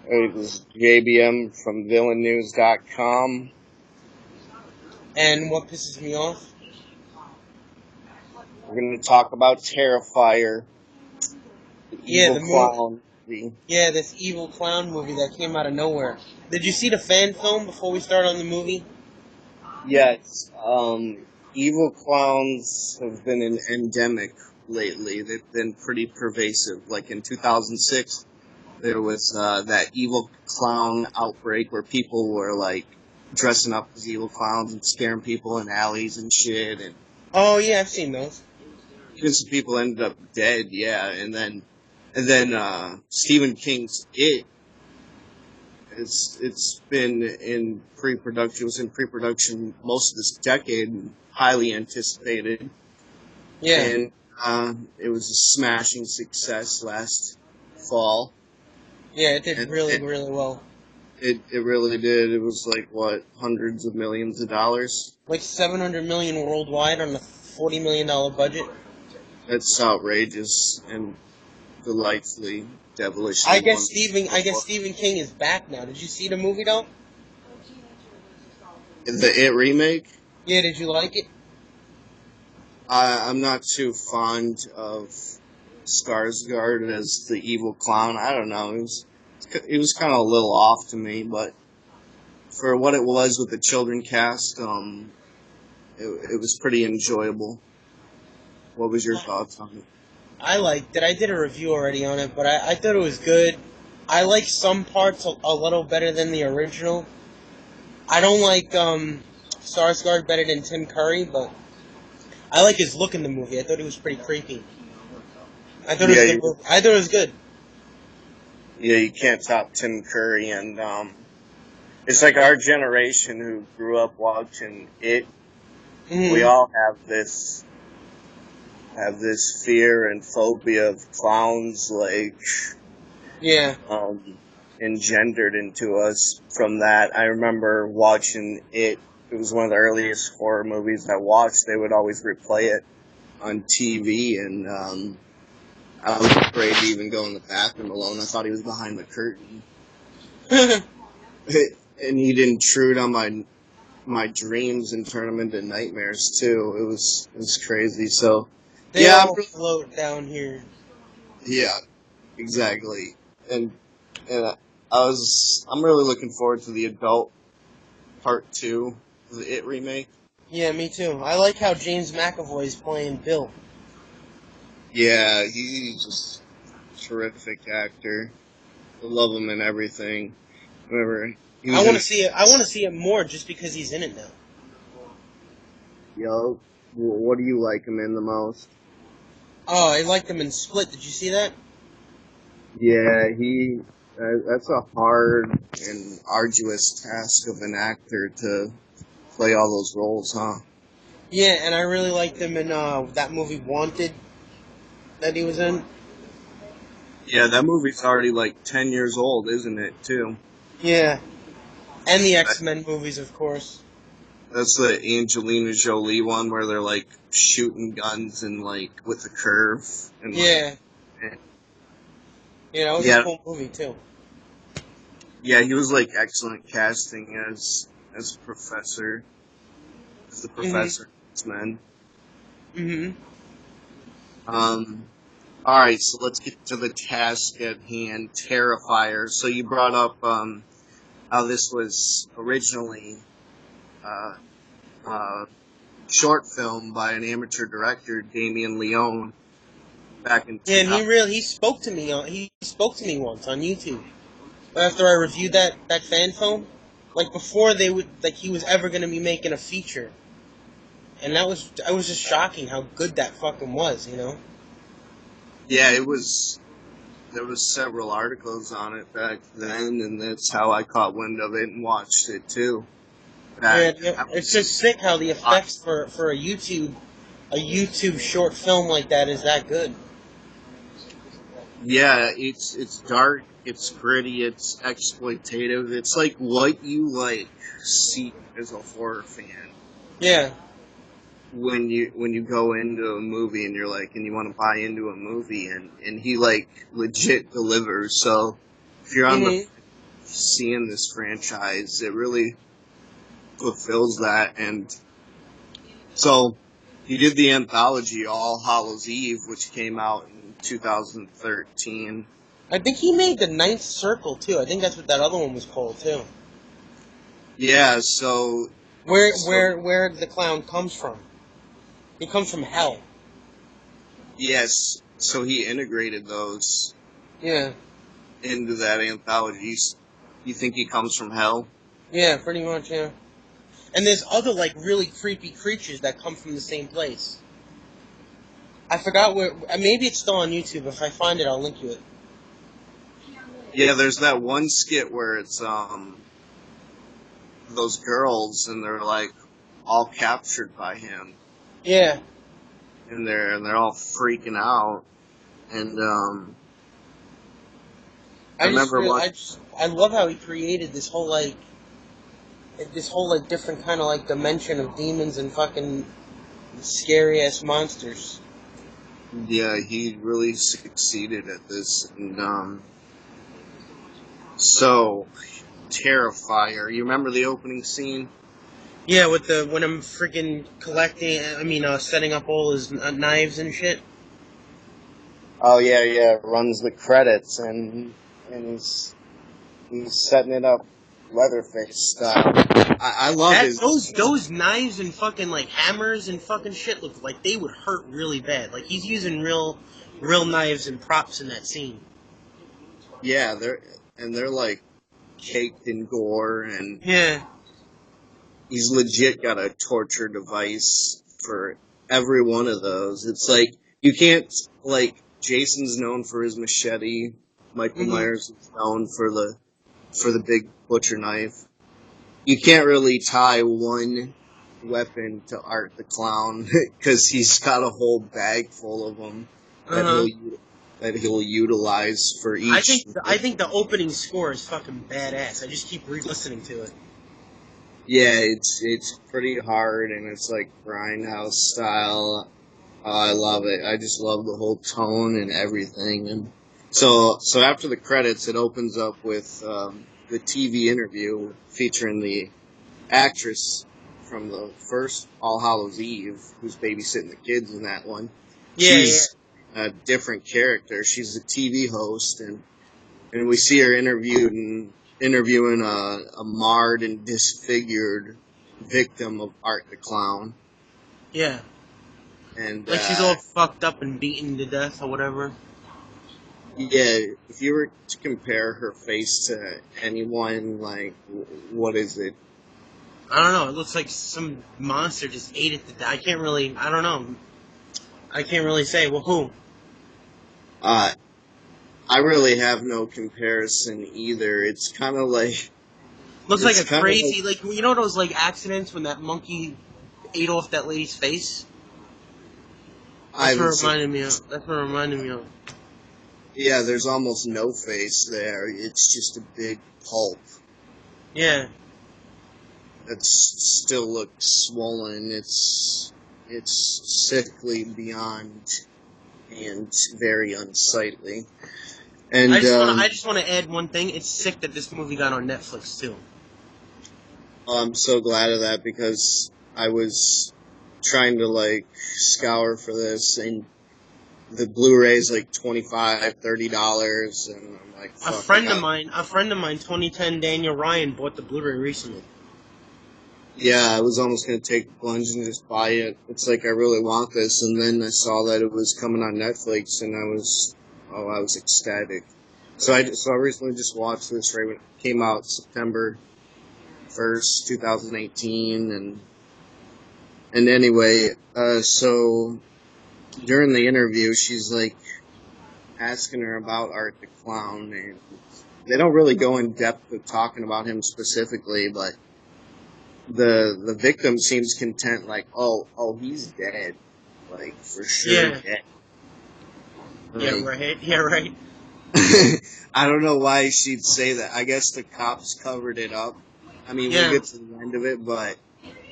It was JBM from VillainNews.com. And what pisses me off? We're going to talk about Terrifier, the evil clown movie. Yeah, this evil clown movie that came out of nowhere. Did you see the fan film before we start on the movie? Yes, evil clowns have been an endemic lately. They've been pretty pervasive. Like in 2006, there was that evil clown outbreak where people were like dressing up as evil clowns and scaring people in alleys and shit, and Oh yeah, I've seen those. even some people ended up dead. Yeah, and then Stephen King's It. It's been in pre-production. It was in pre-production most of this decade, and highly anticipated. Yeah. And it was a smashing success last fall. Yeah, it did really well. It really did. It was like, what, hundreds of millions of dollars? Like 700 million worldwide on a $40 million budget. It's outrageous and delightfully devilish. I guess Stephen King is back now. Did you see the movie though? The It remake? Yeah, did you like it? I'm not too fond of Skarsgård as the evil clown. I don't know. It was kind of a little off to me, but for what it was with the children cast, it was pretty enjoyable. What was your thoughts on it? I liked it. I did a review already on it, but I thought it was good. I like some parts a little better than the original. I don't like Skarsgård better than Tim Curry, but I like his look in the movie. I thought he was pretty creepy. I thought it was good. Yeah, you can't top Tim Curry, and it's like our generation who grew up watching It. Mm-hmm. We all have this fear and phobia of clowns, like, yeah, engendered into us from that. I remember watching It. It was one of the earliest horror movies I watched. They would always replay it on TV, and I was afraid to even go in the bathroom alone. I thought he was behind the curtain. And he'd intrude on my dreams and turn them into nightmares too. It was crazy. So they all float down here. Yeah, exactly. And I'm really looking forward to the adult part 2 of the It remake. Yeah, me too. I like how James McAvoy's playing Bill. Yeah, he's just a terrific actor. I love him in everything. Whenever I want to see it. I want to see it more just because he's in it now. Yo, what do you like him in the most? Oh, I liked him in Split. Did you see that? Yeah, that's a hard and arduous task of an actor to play all those roles, huh? Yeah, and I really liked him in that movie Wanted that he was in. Yeah, that movie's already like 10 years old, isn't it, too? Yeah. And the X-Men movies, of course. That's the Angelina Jolie one where they're like shooting guns and like with the curve. And, yeah. Like, yeah, that was a cool movie too. Yeah, he was like excellent casting as Professor. As the Professor X-Men. Alright, so let's get to the task at hand, Terrifier. So you brought up how this was originally short film by an amateur director, Damien Leone, back in. Yeah, and he spoke to me once on YouTube after I reviewed that fan film. Like before he was ever going to be making a feature, and I was just shocking how good that fucking was, you know. Yeah, it was. There was several articles on it back then, and that's how I caught wind of it and watched it too. Yeah, it's just sick how the effects for a YouTube short film like that is that good. Yeah, it's dark, it's gritty, it's exploitative. It's like what you like see as a horror fan. Yeah. When you go into a movie and you're like, and you want to buy into a movie, and he like legit delivers. So if you're on seeing this franchise. It really fulfills that. And so he did the anthology All Hallows Eve, which came out in 2013. I think he made the Ninth Circle too. I think that's what that other one was called too. Yeah, so Where the clown comes from? He comes from hell. yes, so he integrated those Yeah. into that anthology. You think he comes from hell? Yeah, pretty much. Yeah. And there's other like really creepy creatures that come from the same place. I forgot where. Maybe it's still on YouTube. If I find it, I'll link you it. Yeah, there's that one skit where it's those girls and they're like all captured by him. Yeah. And they're all freaking out. And I love how he created this whole different kind of like dimension of demons and fucking scary ass monsters. yeah, he really succeeded at this. And so Terrifier. You remember the opening scene? Yeah, with when I'm freaking setting up all his knives and shit. Oh yeah. Runs the credits and he's setting it up Leatherface style. I love those knives and fucking like hammers and fucking shit look like they would hurt really bad. Like he's using real knives and props in that scene. Yeah, they're like caked in gore, and yeah, he's legit got a torture device for every one of those. It's like you can't like Jason's known for his machete. Michael Myers is known for the big butcher knife. You can't really tie one weapon to Art the Clown because he's got a whole bag full of them that he'll utilize for each. I think the opening score is fucking badass. I just keep re-listening to it. Yeah, it's pretty hard and it's like grindhouse style. I love it. I just love the whole tone and everything. And so after the credits, it opens up with the TV interview featuring the actress from the first All Hallows Eve, who's babysitting the kids in that one. Yeah, she's a different character. She's a TV host, and we see her interviewing a marred and disfigured victim of Art the Clown. Yeah. And like she's all fucked up and beaten to death or whatever. Yeah, if you were to compare her face to anyone, like, what is it? I don't know. It looks like some monster just ate it to death. I don't know. I can't really say. Well, who? I really have no comparison either. It's kind of like... Looks like a crazy, like, you know those, like, accidents when that monkey ate off that lady's face? That's what it reminded me of. Yeah, there's almost no face there. It's just a big pulp. Yeah. That still looks swollen. It's sickly beyond and very unsightly. And I just want to add one thing. It's sick that this movie got on Netflix too. I'm so glad of that because I was trying to like scour for this and the Blu-ray's like $25, $30, and I'm like, fuck. A friend of mine, 2010 Daniel Ryan bought the Blu-ray recently. Yeah, I was almost gonna take the plunge and just buy it. It's like I really want this, and then I saw that it was coming on Netflix, and I was ecstatic. So I recently just watched this right when it came out, September 1st, 2018, and anyway, so during the interview, she's like asking her about Art the Clown, and they don't really go in depth with talking about him specifically, but the victim seems content, like, oh, he's dead, like for sure. Yeah. Dead. Like, yeah, right. I don't know why she'd say that. I guess the cops covered it up. I mean, we'll get to the end of it, but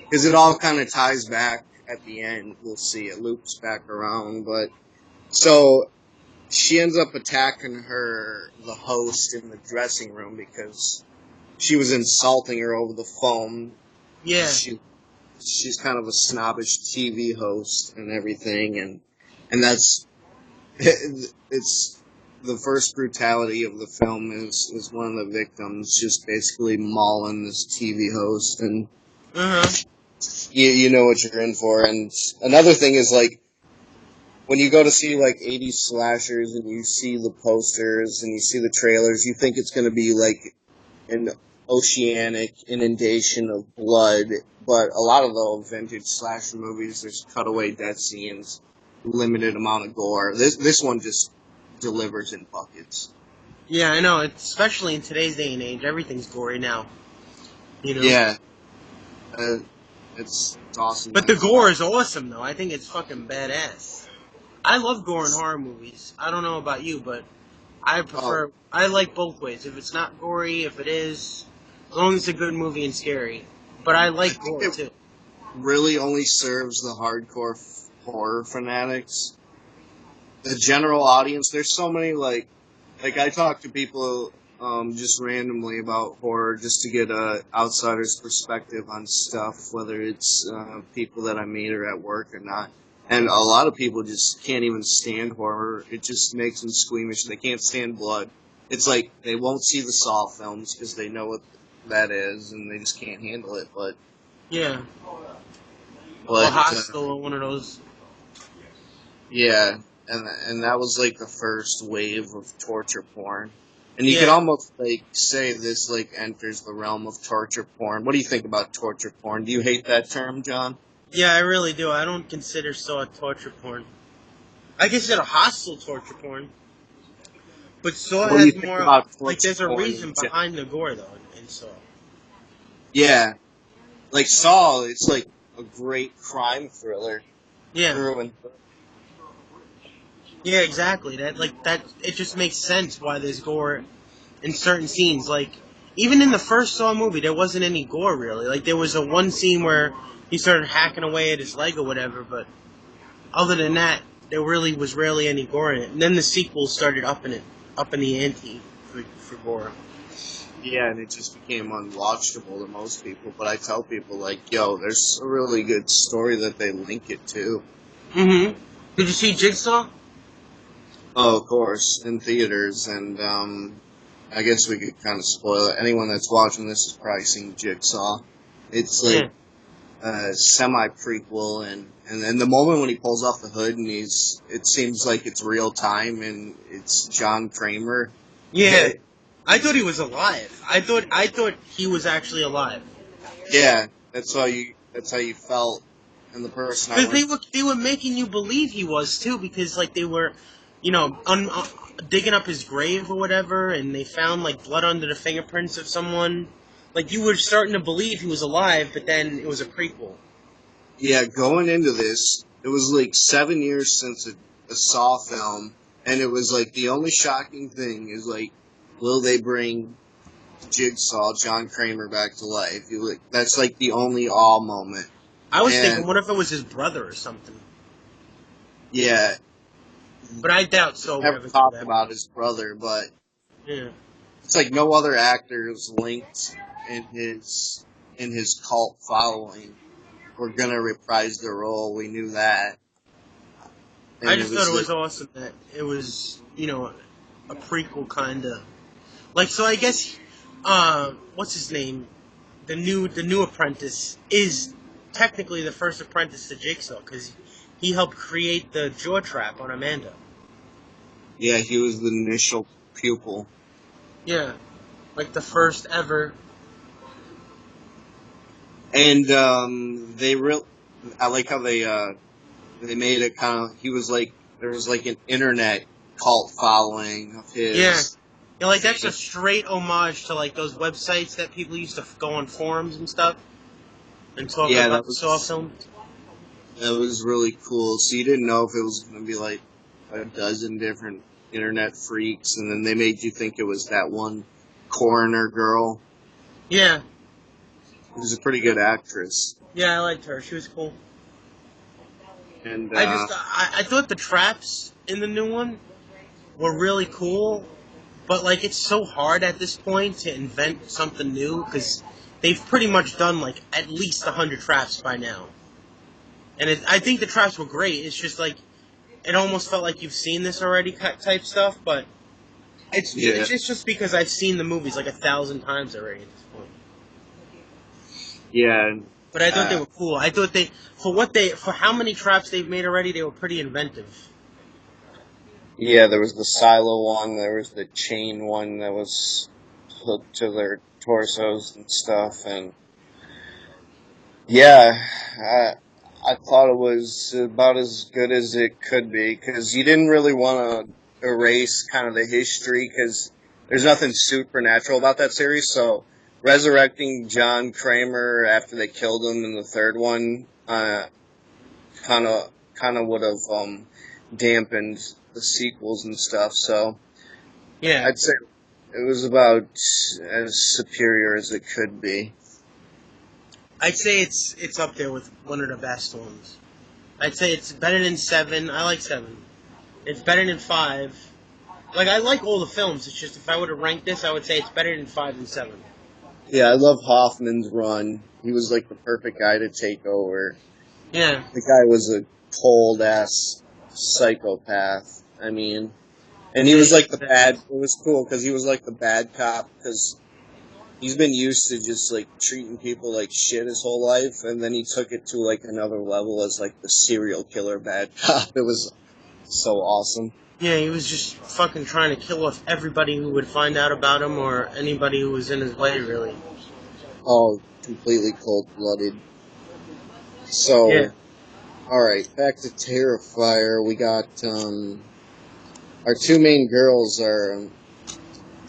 because it all kind of ties back at the end, we'll see it loops back around. But so she ends up attacking the host in the dressing room because she was insulting her over the phone. Yeah. She's kind of a snobbish TV host and everything, and that's it's the first brutality of the film is one of the victims just basically mauling this TV host, and you know what you're in for. And another thing is, like, when you go to see like 80s slashers and you see the posters and you see the trailers, you think it's going to be like an oceanic inundation of blood, but a lot of the vintage slasher movies, there's cutaway death scenes, limited amount of gore. This one just delivers in buckets. Yeah, I know. Especially in today's day and age, everything's gory now. You know. Yeah, it's awesome. But the gore is awesome, though. I think it's fucking badass. I love gore in horror movies. I don't know about you, but I prefer. I like both ways. If it's not gory, if it is, as long as it's a good movie and scary. But I like gore too. Really only serves the hardcore horror fanatics. The general audience, there's so many like I talk to people just randomly about horror just to get a outsider's perspective on stuff, whether it's people that I meet or at work or not. And a lot of people just can't even stand horror. It just makes them squeamish. They can't stand blood. It's like they won't see the Saw films because they know what that is, and they just can't handle it. But yeah, but Hostel or one of those. Yeah, and that was like the first wave of torture porn. And you could almost like say this like enters the realm of torture porn. What do you think about torture porn? Do you hate that term, John? Yeah, I really do. I don't consider Saw torture porn. I consider Hostel torture porn. But Saw has more, like, there's a reason behind the gore, though, in Saw. Yeah. Like Saw, it's like a great crime thriller. Yeah. Yeah, exactly. It just makes sense why there's gore in certain scenes. Like, even in the first Saw movie, there wasn't any gore, really. Like, there was a one scene where he started hacking away at his leg or whatever, but other than that, there really was rarely any gore in it. And then the sequel started upping the ante for gore. Yeah, and it just became unwatchable to most people. But I tell people, like, yo, there's a really good story that they link it to. Mm-hmm. Did you see Jigsaw? Oh, of course, in theaters, and I guess we could kind of spoil it. Anyone that's watching this is probably seen Jigsaw. It's like a semi-prequel, and then the moment when he pulls off the hood and it seems like it's real time, and it's John Kramer. Yeah. I thought he was alive. I thought he was actually alive. Yeah, that's how you felt, and the person. Because they were making you believe he was too, because like they were, digging up his grave or whatever, and they found like blood under the fingerprints of someone. Like you were starting to believe he was alive, but then it was a prequel. Yeah, going into this, it was like 7 years since a Saw film, and it was like the only shocking thing is like, will they bring Jigsaw, John Kramer, back to life? That's like the only awe moment. I was thinking, what if it was his brother or something? Yeah. But I doubt so. Never talked about his brother, but yeah, it's like no other actor is linked in his cult following were gonna reprise their role. We knew that. And I just thought it was awesome that it was, a prequel kind of. Like, so I guess, what's his name? The new apprentice is technically the first apprentice to Jigsaw, because he helped create the jaw trap on Amanda. Yeah, he was the initial pupil. Yeah, like the first ever. And I like how they made it kind of. He was like, there was like an internet cult following of his. Yeah, like that's a straight homage to like those websites that people used to go on forums and stuff and talk about the Saw film. That was really cool. So you didn't know if it was going to be like a dozen different internet freaks, and then they made you think it was that one coroner girl. Yeah. She was a pretty good actress. Yeah, I liked her. She was cool. And I thought the traps in the new one were really cool, but like it's so hard at this point to invent something new because they've pretty much done like at least 100 traps by now. And I think the traps were great. It's just like it almost felt like you've seen this already type stuff, but Yeah, it's just because I've seen the movies like 1,000 times already at this point. yeah. But I thought they Uh, were cool. I thought for how many traps they've made already, they were pretty inventive. yeah, there was the silo one, there was the chain one that was hooked to their torsos and stuff, and yeah, I thought it was about as good as it could be because you didn't really want to erase kind of the history because there's nothing supernatural about that series. So resurrecting John Kramer after they killed him in the third one, kind of would have dampened the sequels and stuff. So Yeah, I'd say it was about as superior as it could be. I'd say it's up there with one of the best ones. I'd say it's better than 7. I like 7. It's better than 5. Like I like all the films. It's just if I were to rank this, I would say it's better than 5 and 7. Yeah, I love Hoffman's run. He was like the perfect guy to take over. Yeah, The guy was a cold ass psychopath. I mean, and he yeah, was he like the was bad. It was cool because he was like the bad cop because he's been used to just like treating people like shit his whole life, and then he took it to like another level as like the serial killer bad cop. It was so awesome. Yeah, he was just fucking trying to kill off everybody who would find out about him or anybody who was in his way, really. Oh, completely cold blooded. Yeah. So, all right, back to Terrifier. We got our two main girls are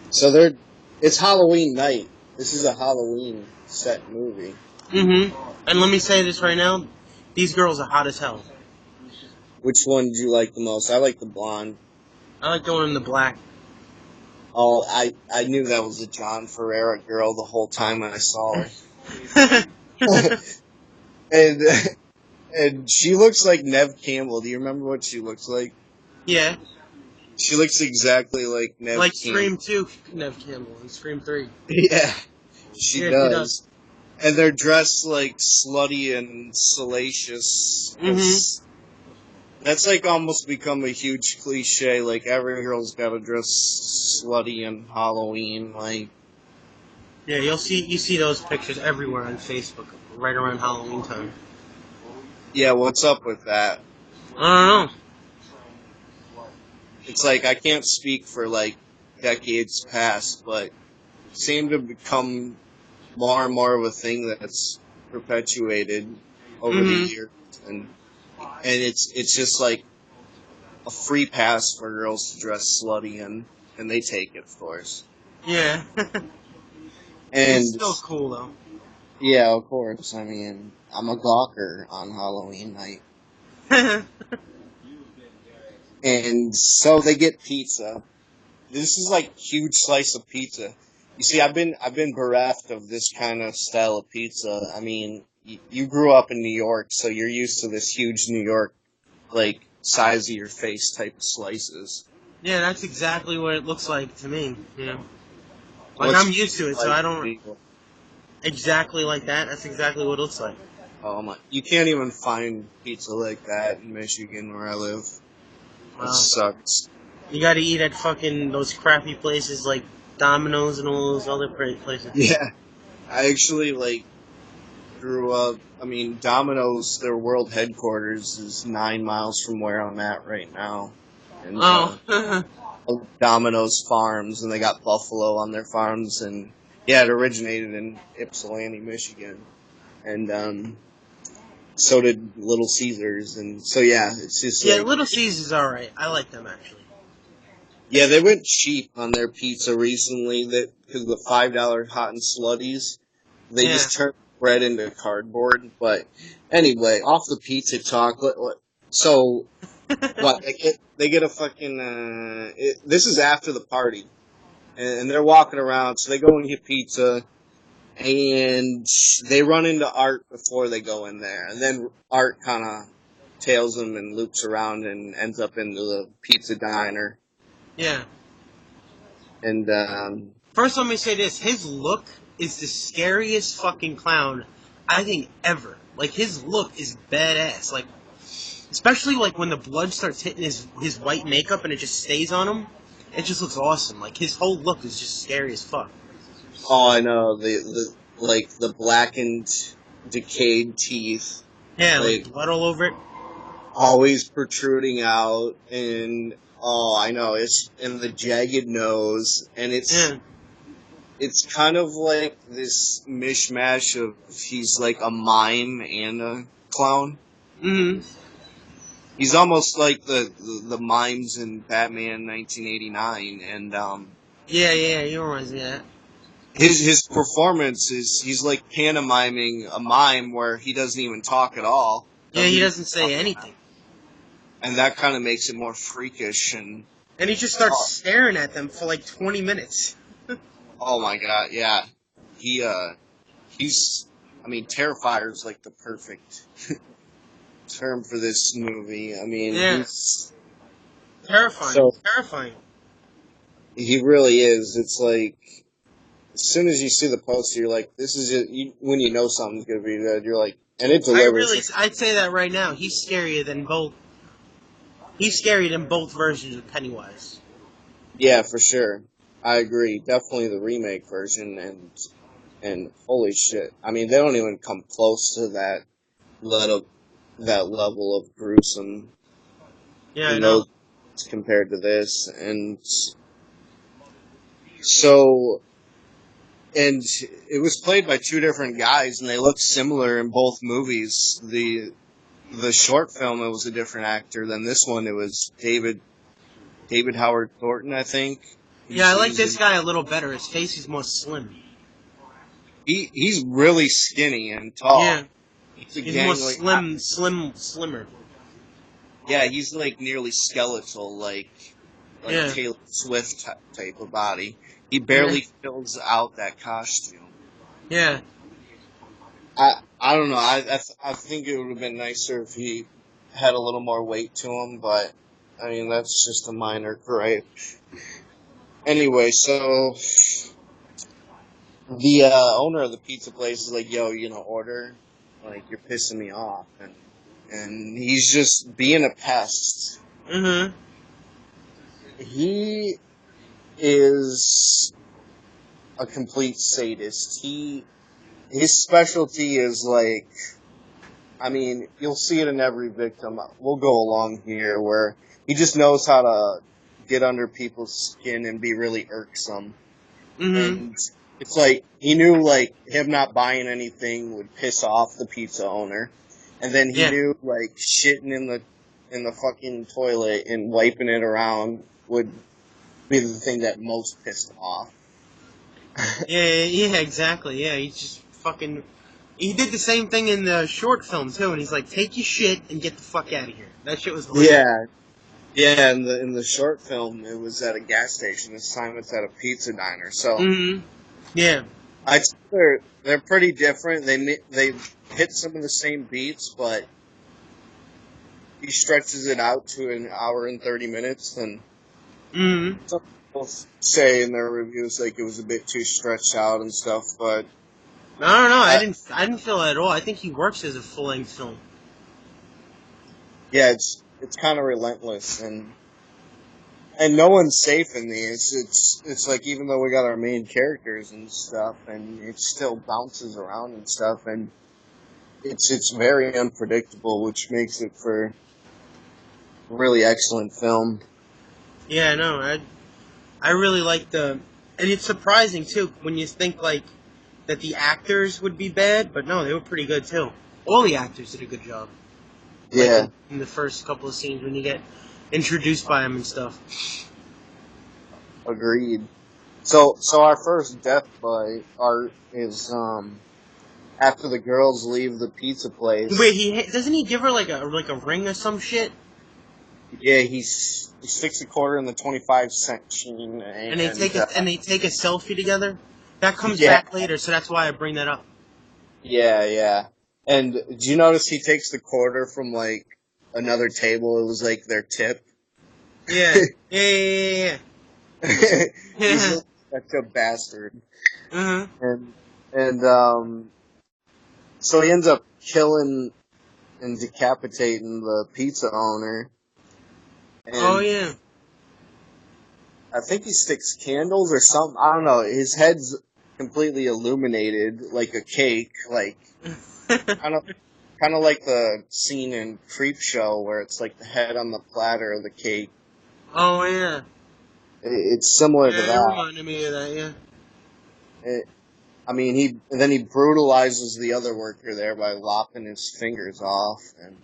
so they're it's Halloween night. This is a Halloween set movie. Mm-hmm. And let me say this right now: these girls are hot as hell. Which one do you like the most? I like the blonde. I like the one in the black. Oh, I knew that was a John Ferreira girl the whole time I saw her. and and she looks like Nev Campbell. Do you remember what she looks like? Yeah, She looks exactly like Nev like Campbell. Scream 2, Nev Campbell, and Scream 3. Yeah, she Yeah, she does. does. And they're dressed like slutty and salacious. Mm-hmm. That's like almost become a huge cliche. Like every girl's got to dress slutty in Halloween. Like, Yeah, you see those pictures everywhere on Facebook right around Halloween time. yeah, what's up with that? I don't know. It's like I can't speak for like decades past, but seem to become more and more of a thing that's perpetuated over the Mm-hmm. years, and it's just like a free pass for girls to dress slutty and they take it, of course. Yeah. And It's still cool though. yeah, of course. I mean, I'm a gawker on Halloween night. And so they get pizza. This is like huge slice of pizza. You see, I've been bereft of this kind of style of pizza. I mean, you grew up in New York, so you're used to this huge New York like size of your face type of slices. Yeah, that's exactly what it looks like to me. Like What's I'm pizza used to it, so like I to don't you? exactly like that. That's exactly what it looks like. Oh my! You can't even find pizza like that in Michigan where I live. It Wow. sucks. You got to eat at fucking those crappy places like Domino's and all those other places. Yeah, I actually like grew up. I mean, Domino's, their world headquarters is 9 miles from where I'm at right now, and Oh. Domino's farms, and they got buffalo on their farms, and yeah, it originated in Ypsilanti, Michigan, and so did Little Caesars, and so yeah, it's just Yeah, like Little Caesars alright. I like them actually. yeah, they went cheap on their pizza recently that because of the $5 hot and slutties. They Yeah. just turned bread into cardboard. But anyway, off the pizza talk. So what? They get a fucking. This is after the party, and they're walking around. So they go and get pizza, and they run into Art before they go in there, and then Art kind of tails them and loops around and ends up into the pizza diner. Yeah. And First, let me say this: his look is the scariest fucking clown I think ever. Like his look is badass. Like, especially like when the blood starts hitting his white makeup and it just stays on him. It just looks awesome. Like his whole look is just scary as fuck. oh, I know the blackened, decayed teeth, Yeah, like like blood all over it. always protruding out, and oh, I know it's in the jagged nose, and Yeah. it's kind of like this mishmash of he's like a mime and a clown. Mm-hmm. He's almost like the mimes in Batman 1989, and Yeah, yeah, he reminds me of that. his performance is he's like pantomiming a mime where he doesn't even talk at all. Yeah, Doesn't he even doesn't talk, say anything. and that kind of makes it more freakish. And And he just starts oh, staring at them for like 20 minutes. oh my god, yeah, he he's I mean Terrifier is like the perfect term for this movie. I mean Yeah. he's Terrifying. so Terrifying. he really is. It's like as soon as you see the poster, you're like, this is it. When you know something's gonna be good, you're like, and it delivers. I'd say that right now. He's scarier than both versions of Pennywise. Yeah, for sure. I agree. Definitely the remake version, and holy shit. I mean, they don't even come close to that level of gruesome Yeah, I in know. those compared to this. And so, and it was played by two different guys, and they looked similar in both movies. The short film, it was a different actor than this one. It was David Howard Thornton, I think. Yeah, I like He's this guy a little better. His face is more slim. he's really skinny and Yeah, tall. He's a he's more gangly. slimmer. Yeah, he's like nearly skeletal, like Yeah, Taylor Swift type of body. He yeah, barely fills out that costume. yeah. I don't know. I think it would have been nicer if he had a little more weight to him, but I mean that's just a minor gripe. Anyway, so the owner of the pizza place is like, "Yo, order. Like you're pissing me off," and he's just being a pest. Mm-hmm. He is a complete sadist. His specialty is like, I mean, you'll see it in every victim. We'll go along here where he just knows how to get under people's skin and be really irksome. Mm-hmm. And it's like he knew like him not buying anything would piss off the pizza owner, and then he Yeah. knew like shitting in the fucking toilet and wiping it around would be the thing that most pissed him off. Yeah, exactly. Yeah, he's just fucking. He did the same thing in the short film too, and he's like, "Take your shit and get the fuck out of here." That shit was hilarious. Yeah, yeah. In the short film, it was at a gas station. This time, it's at a pizza diner. So Mm-hmm. Yeah. I'd say they're pretty different. They hit some of the same beats, but he stretches it out to an hour and 30 minutes. And Mm-hmm. some people say in their reviews like it was a bit too stretched out and stuff. But I don't know. uh, I didn't feel that at all. I think he works as a full length film. yeah, it's kind of relentless and no one's safe in these. It's like even though we got our main characters and stuff, and it still bounces around and stuff, and it's very unpredictable, which makes it for a really excellent film. Yeah, I know. I really like and it's surprising too when you think like that the actors would be bad, but no, they were pretty good too. All the actors did a good job. Like Yeah, in the first couple of scenes when you get introduced by him and stuff. agreed. So our first death by Art is after the girls leave the pizza place. Wait, doesn't he give her like a ring or some shit? Yeah, he sticks a quarter in the 25-cent machine, And they and take a selfie together. That comes yeah, back later, so that's why I bring that up. yeah. And do you notice he takes the quarter from like another table? It was like their tip. Yeah. Yeah. He's Yeah. such a bastard. Uh-huh. And so he ends up killing and decapitating the pizza owner. Oh, And yeah. I think he sticks candles or something. I don't know. His head's completely illuminated like a cake, like kind of kind of like the scene in Creep Show where it's like the head on the platter of the cake. Oh, yeah. It's similar to Yeah, it that. reminded me of that, yeah. I mean, he brutalizes the other worker there by lopping his fingers off, and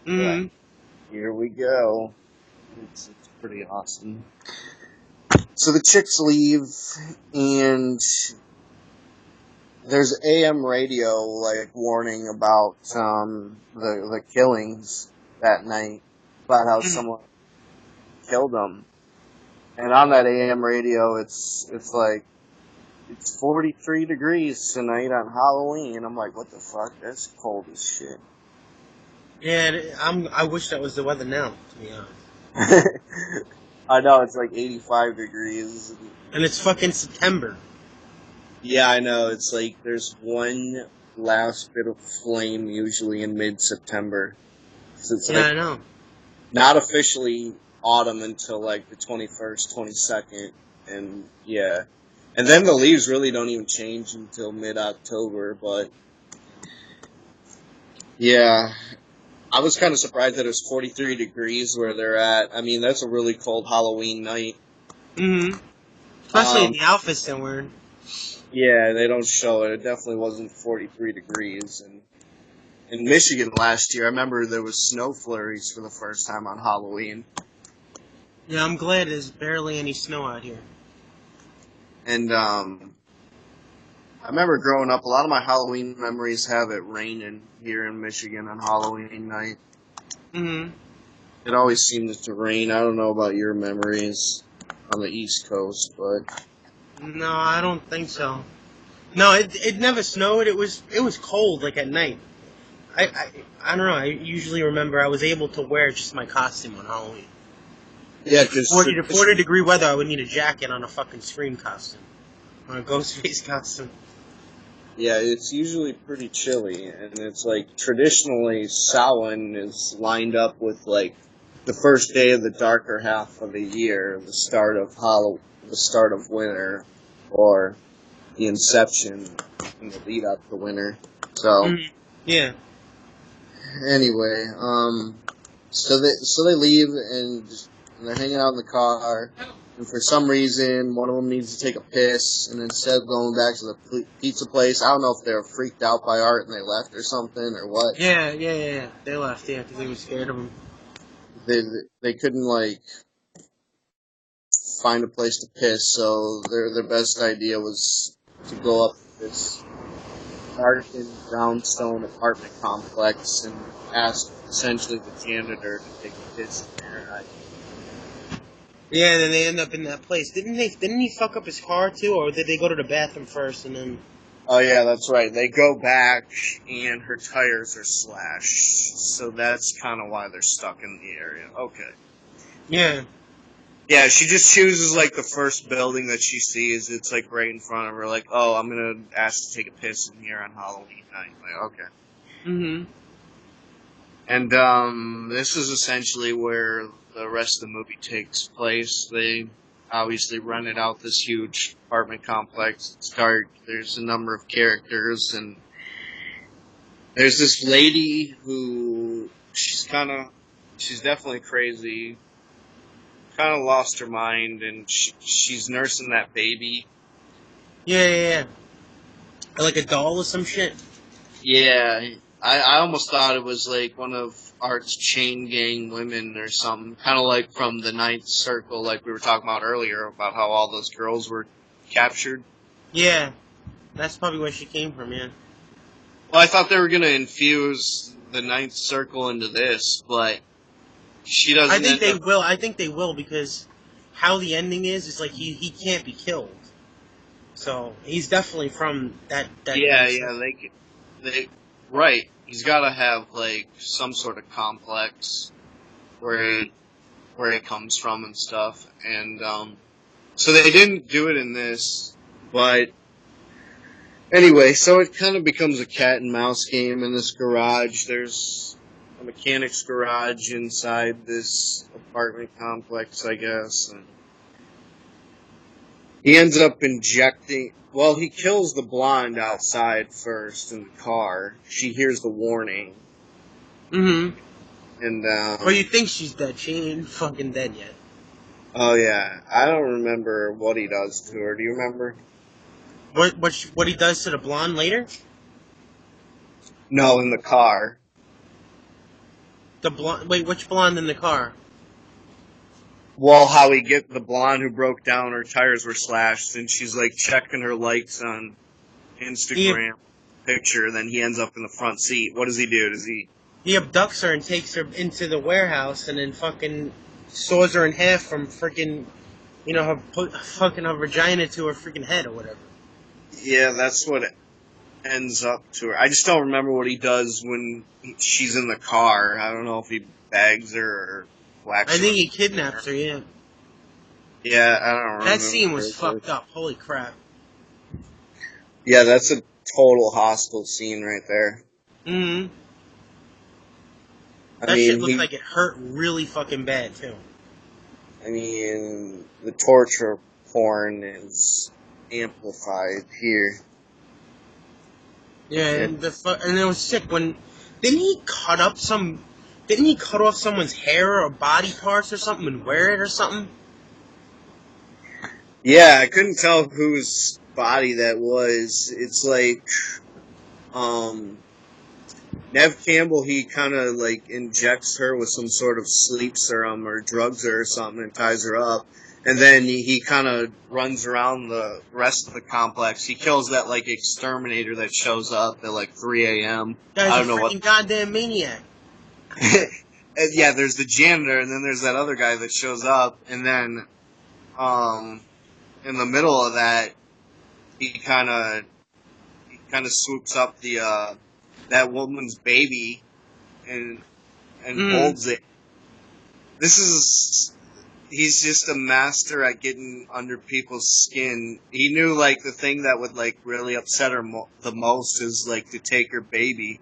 you're like, Mm-hmm. here we go. It's pretty awesome. So the chicks leave, and there's AM radio like warning about the killings that night, about how someone killed them. And on that AM radio, it's like it's 43 degrees tonight on Halloween. I'm like, what the fuck? That's cold as shit. Yeah, I wish that was the weather now, to be honest. I know, it's like 85 degrees. And it's fucking September. Yeah, I know. It's like there's one last bit of flame usually in mid-September. So it's Yeah, like I know. not officially autumn until like the 21st, 22nd. And yeah. And then the leaves really don't even change until mid-October, but yeah. I was kind of surprised that it was 43 degrees where they're at. I mean, that's a really cold Halloween night. Mm-hmm. Especially in Um, the outfits they're wearing. yeah, they don't show it. It definitely wasn't 43 degrees. And in Michigan last year, I remember there was snow flurries for the first time on Halloween. Yeah, I'm glad there's barely any snow out here. And I remember growing up, a lot of my Halloween memories have it raining here in Michigan on Halloween night. Mm-hmm. It always seems to rain. I don't know about your memories on the East Coast, but No, I don't think so. No, it never snowed. It was cold, like at night. I don't know. I usually remember I was able to wear just my costume on Halloween. yeah, Like because 40 degree weather, I would need a jacket on a fucking Scream costume. On a Ghostface costume. yeah, it's usually pretty chilly, and it's like traditionally Samhain is lined up with like the first day of the darker half of the year, the start of winter, or the inception and the lead up to winter. So Mm, yeah. anyway, so they leave and they're hanging out in the car. And for some reason, one of them needs to take a piss, and instead of going back to the pizza place, I don't know if they were freaked out by Art and they left or something or what. Yeah. They left, yeah, because they were scared of him. They they couldn't like find a place to piss, so their best idea was to go up to this darkened brownstone apartment complex and ask essentially the janitor to take a piss in there. Yeah, and then they end up in that place. Didn't he fuck up his car too, or did they go to the bathroom first and then? Oh yeah, that's right. They go back and her tires are slashed, so that's kind of why they're stuck in the area. Okay. Yeah. Yeah, she just chooses like the first building that she sees. It's like right in front of her. Like, oh, I'm gonna ask to take a piss in here on Halloween night. Like, okay. Mm-hmm. And this is essentially where the rest of the movie takes place. They obviously rented out this huge apartment complex. It's dark. There's a number of characters, and there's this lady who she's definitely crazy. Kind of lost her mind, and she's nursing that baby. Yeah. Like a doll or some shit. Yeah, I almost thought it was like one of Art's chain gang women or something. Kind of like from the Ninth Circle, like we were talking about earlier, about how all those girls were captured. Yeah. That's probably where she came from, yeah. Well, I thought they were going to infuse the Ninth Circle into this, but she I doesn't think end they up... will. I think they will because how the ending is like he can't be killed. So he's definitely from that Yeah, nice. yeah, they, right. He's got to have, like, some sort of complex where where he comes from and stuff. And so they didn't do it in this, but anyway, so it kind of becomes a cat and mouse game in this garage. There's a mechanic's garage inside this apartment complex, I guess. And he ends up injecting... Well, he kills the blonde outside first in the car. She hears the warning. Mm-hmm. And, well, you think she's dead. She ain't fucking dead yet. Oh, yeah. I don't remember what he does to her. Do you remember? What he does to the blonde later? No, in the car. The blonde... Wait, which blonde in the car? Well, how he get the blonde who broke down, her tires were slashed, and she's, like, checking her likes on Instagram picture, then he ends up in the front seat. What does he do? He abducts her and takes her into the warehouse and then fucking saws her in half from freaking, fucking her vagina to her freaking head or whatever. Yeah, that's what it ends up to her. I just don't remember what he does when she's in the car. I don't know if he bags her or whacks her. I think he kidnaps her, yeah. Yeah, I don't remember. That scene was fucked up. Holy crap. Yeah, that's a total hostile scene right there. Mm-hmm. That shit looked like it hurt really fucking bad, too. I mean, the torture porn is amplified here. Yeah, and it was sick when... Didn't he cut off someone's hair or body parts or something and wear it or something? Yeah, I couldn't tell whose body that was. It's like, Nev Campbell, he kind of, like, injects her with some sort of sleep serum or drugs her or something and ties her up. And then he kind of runs around the rest of the complex. He kills that, like, exterminator that shows up at, like, 3 a.m. Guy's I don't know what. Goddamn maniac. Yeah, there's the janitor, and then there's that other guy that shows up, and then, in the middle of that, he kind of swoops up the, that woman's baby and holds it. He's just a master at getting under people's skin. He knew, like, the thing that would, like, really upset her the most is, like, to take her baby.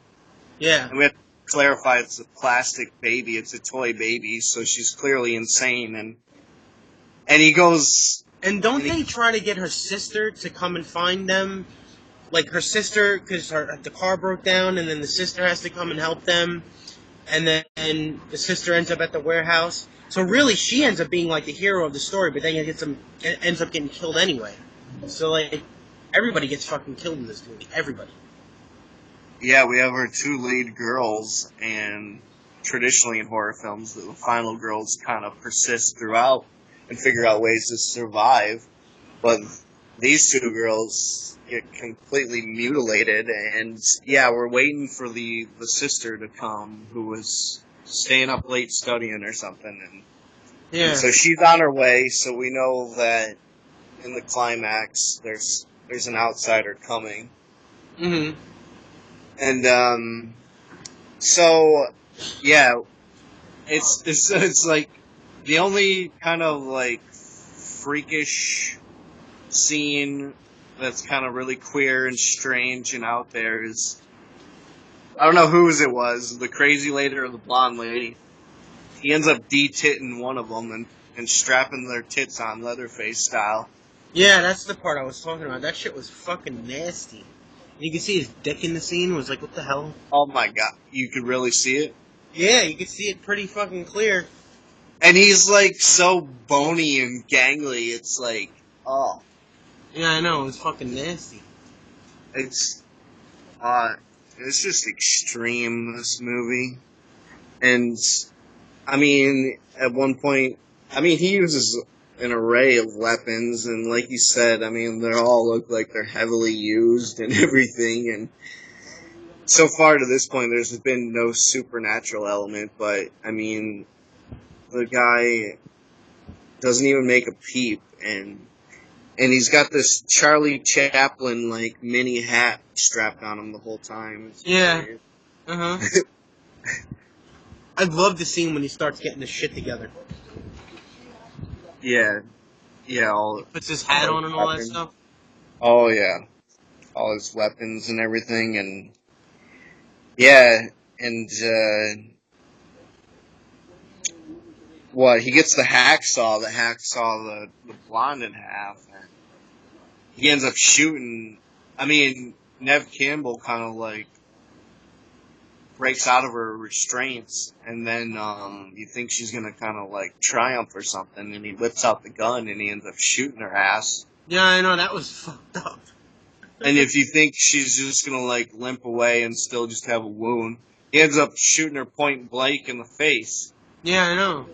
Yeah. And we have to clarify it's a plastic baby. It's a toy baby, so she's clearly insane. And he goes... And don't they try to get her sister to come and find them? Like, her sister, because the car broke down, and then the sister has to come and help them. And then the sister ends up at the warehouse. So really, she ends up being, like, the hero of the story, but then ends up getting killed anyway. So, like, everybody gets fucking killed in this movie. Everybody. Yeah, we have our two lead girls, and traditionally in horror films, the final girls kind of persist throughout and figure out ways to survive. But these two girls get completely mutilated, and yeah, we're waiting for the sister to come, who was staying up late studying or something, and so she's on her way. So we know that in the climax, there's an outsider coming. Mm-hmm. And so yeah, it's like the only kind of like freakish scene that's kind of really queer and strange and out there is, I don't know whose it was, the crazy lady or the blonde lady. He ends up de-titting one of them and strapping their tits on Leatherface style. Yeah, that's the part I was talking about. That shit was fucking nasty. You can see his dick in the scene. Was like, what the hell? Oh my god, you could really see it? Yeah, you could see it pretty fucking clear. And he's like so bony and gangly, it's like, oh. Yeah, I know, it was fucking nasty. It's just extreme, this movie. And, I mean, at one point, he uses an array of weapons, and like you said, they all look like they're heavily used and everything, and so far to this point, there's been no supernatural element, but, the guy doesn't even make a peep, and he's got this Charlie Chaplin, like, mini hat strapped on him the whole time. It's weird. Uh-huh. I'd love the scene when he starts getting his shit together. Yeah, yeah, He puts his all hat his on and all that weapons. stuff. Oh yeah, all his weapons and everything, and yeah, and what he gets the hacksaw the blonde in half, and he ends up shooting. I mean, Nev Campbell kind of like breaks out of her restraints, and then you think she's gonna kind of like triumph or something, and he whips out the gun and he ends up shooting her ass. Yeah, I know, that was fucked up. And if you think she's just gonna like limp away and still just have a wound, he ends up shooting her point blank in the face. Yeah, I know.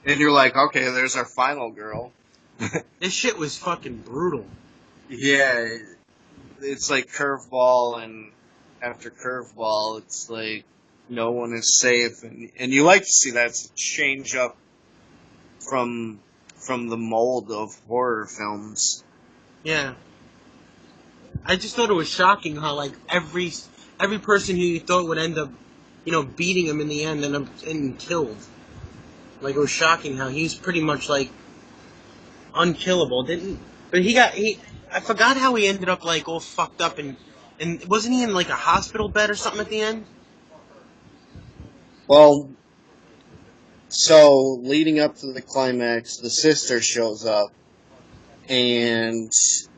And you're like, okay, there's our final girl. This shit was fucking brutal. Yeah, it's like curveball, and after curveball, it's like no one is safe, and you like to see that change up from the mold of horror films. Yeah. I just thought it was shocking how, like, every person who you thought would end up, beating him in the end ended up getting killed. Like, it was shocking how he's pretty much, like, unkillable, didn't? But I forgot how he ended up like all fucked up and wasn't he in like a hospital bed or something at the end? Well, so leading up to the climax, the sister shows up, and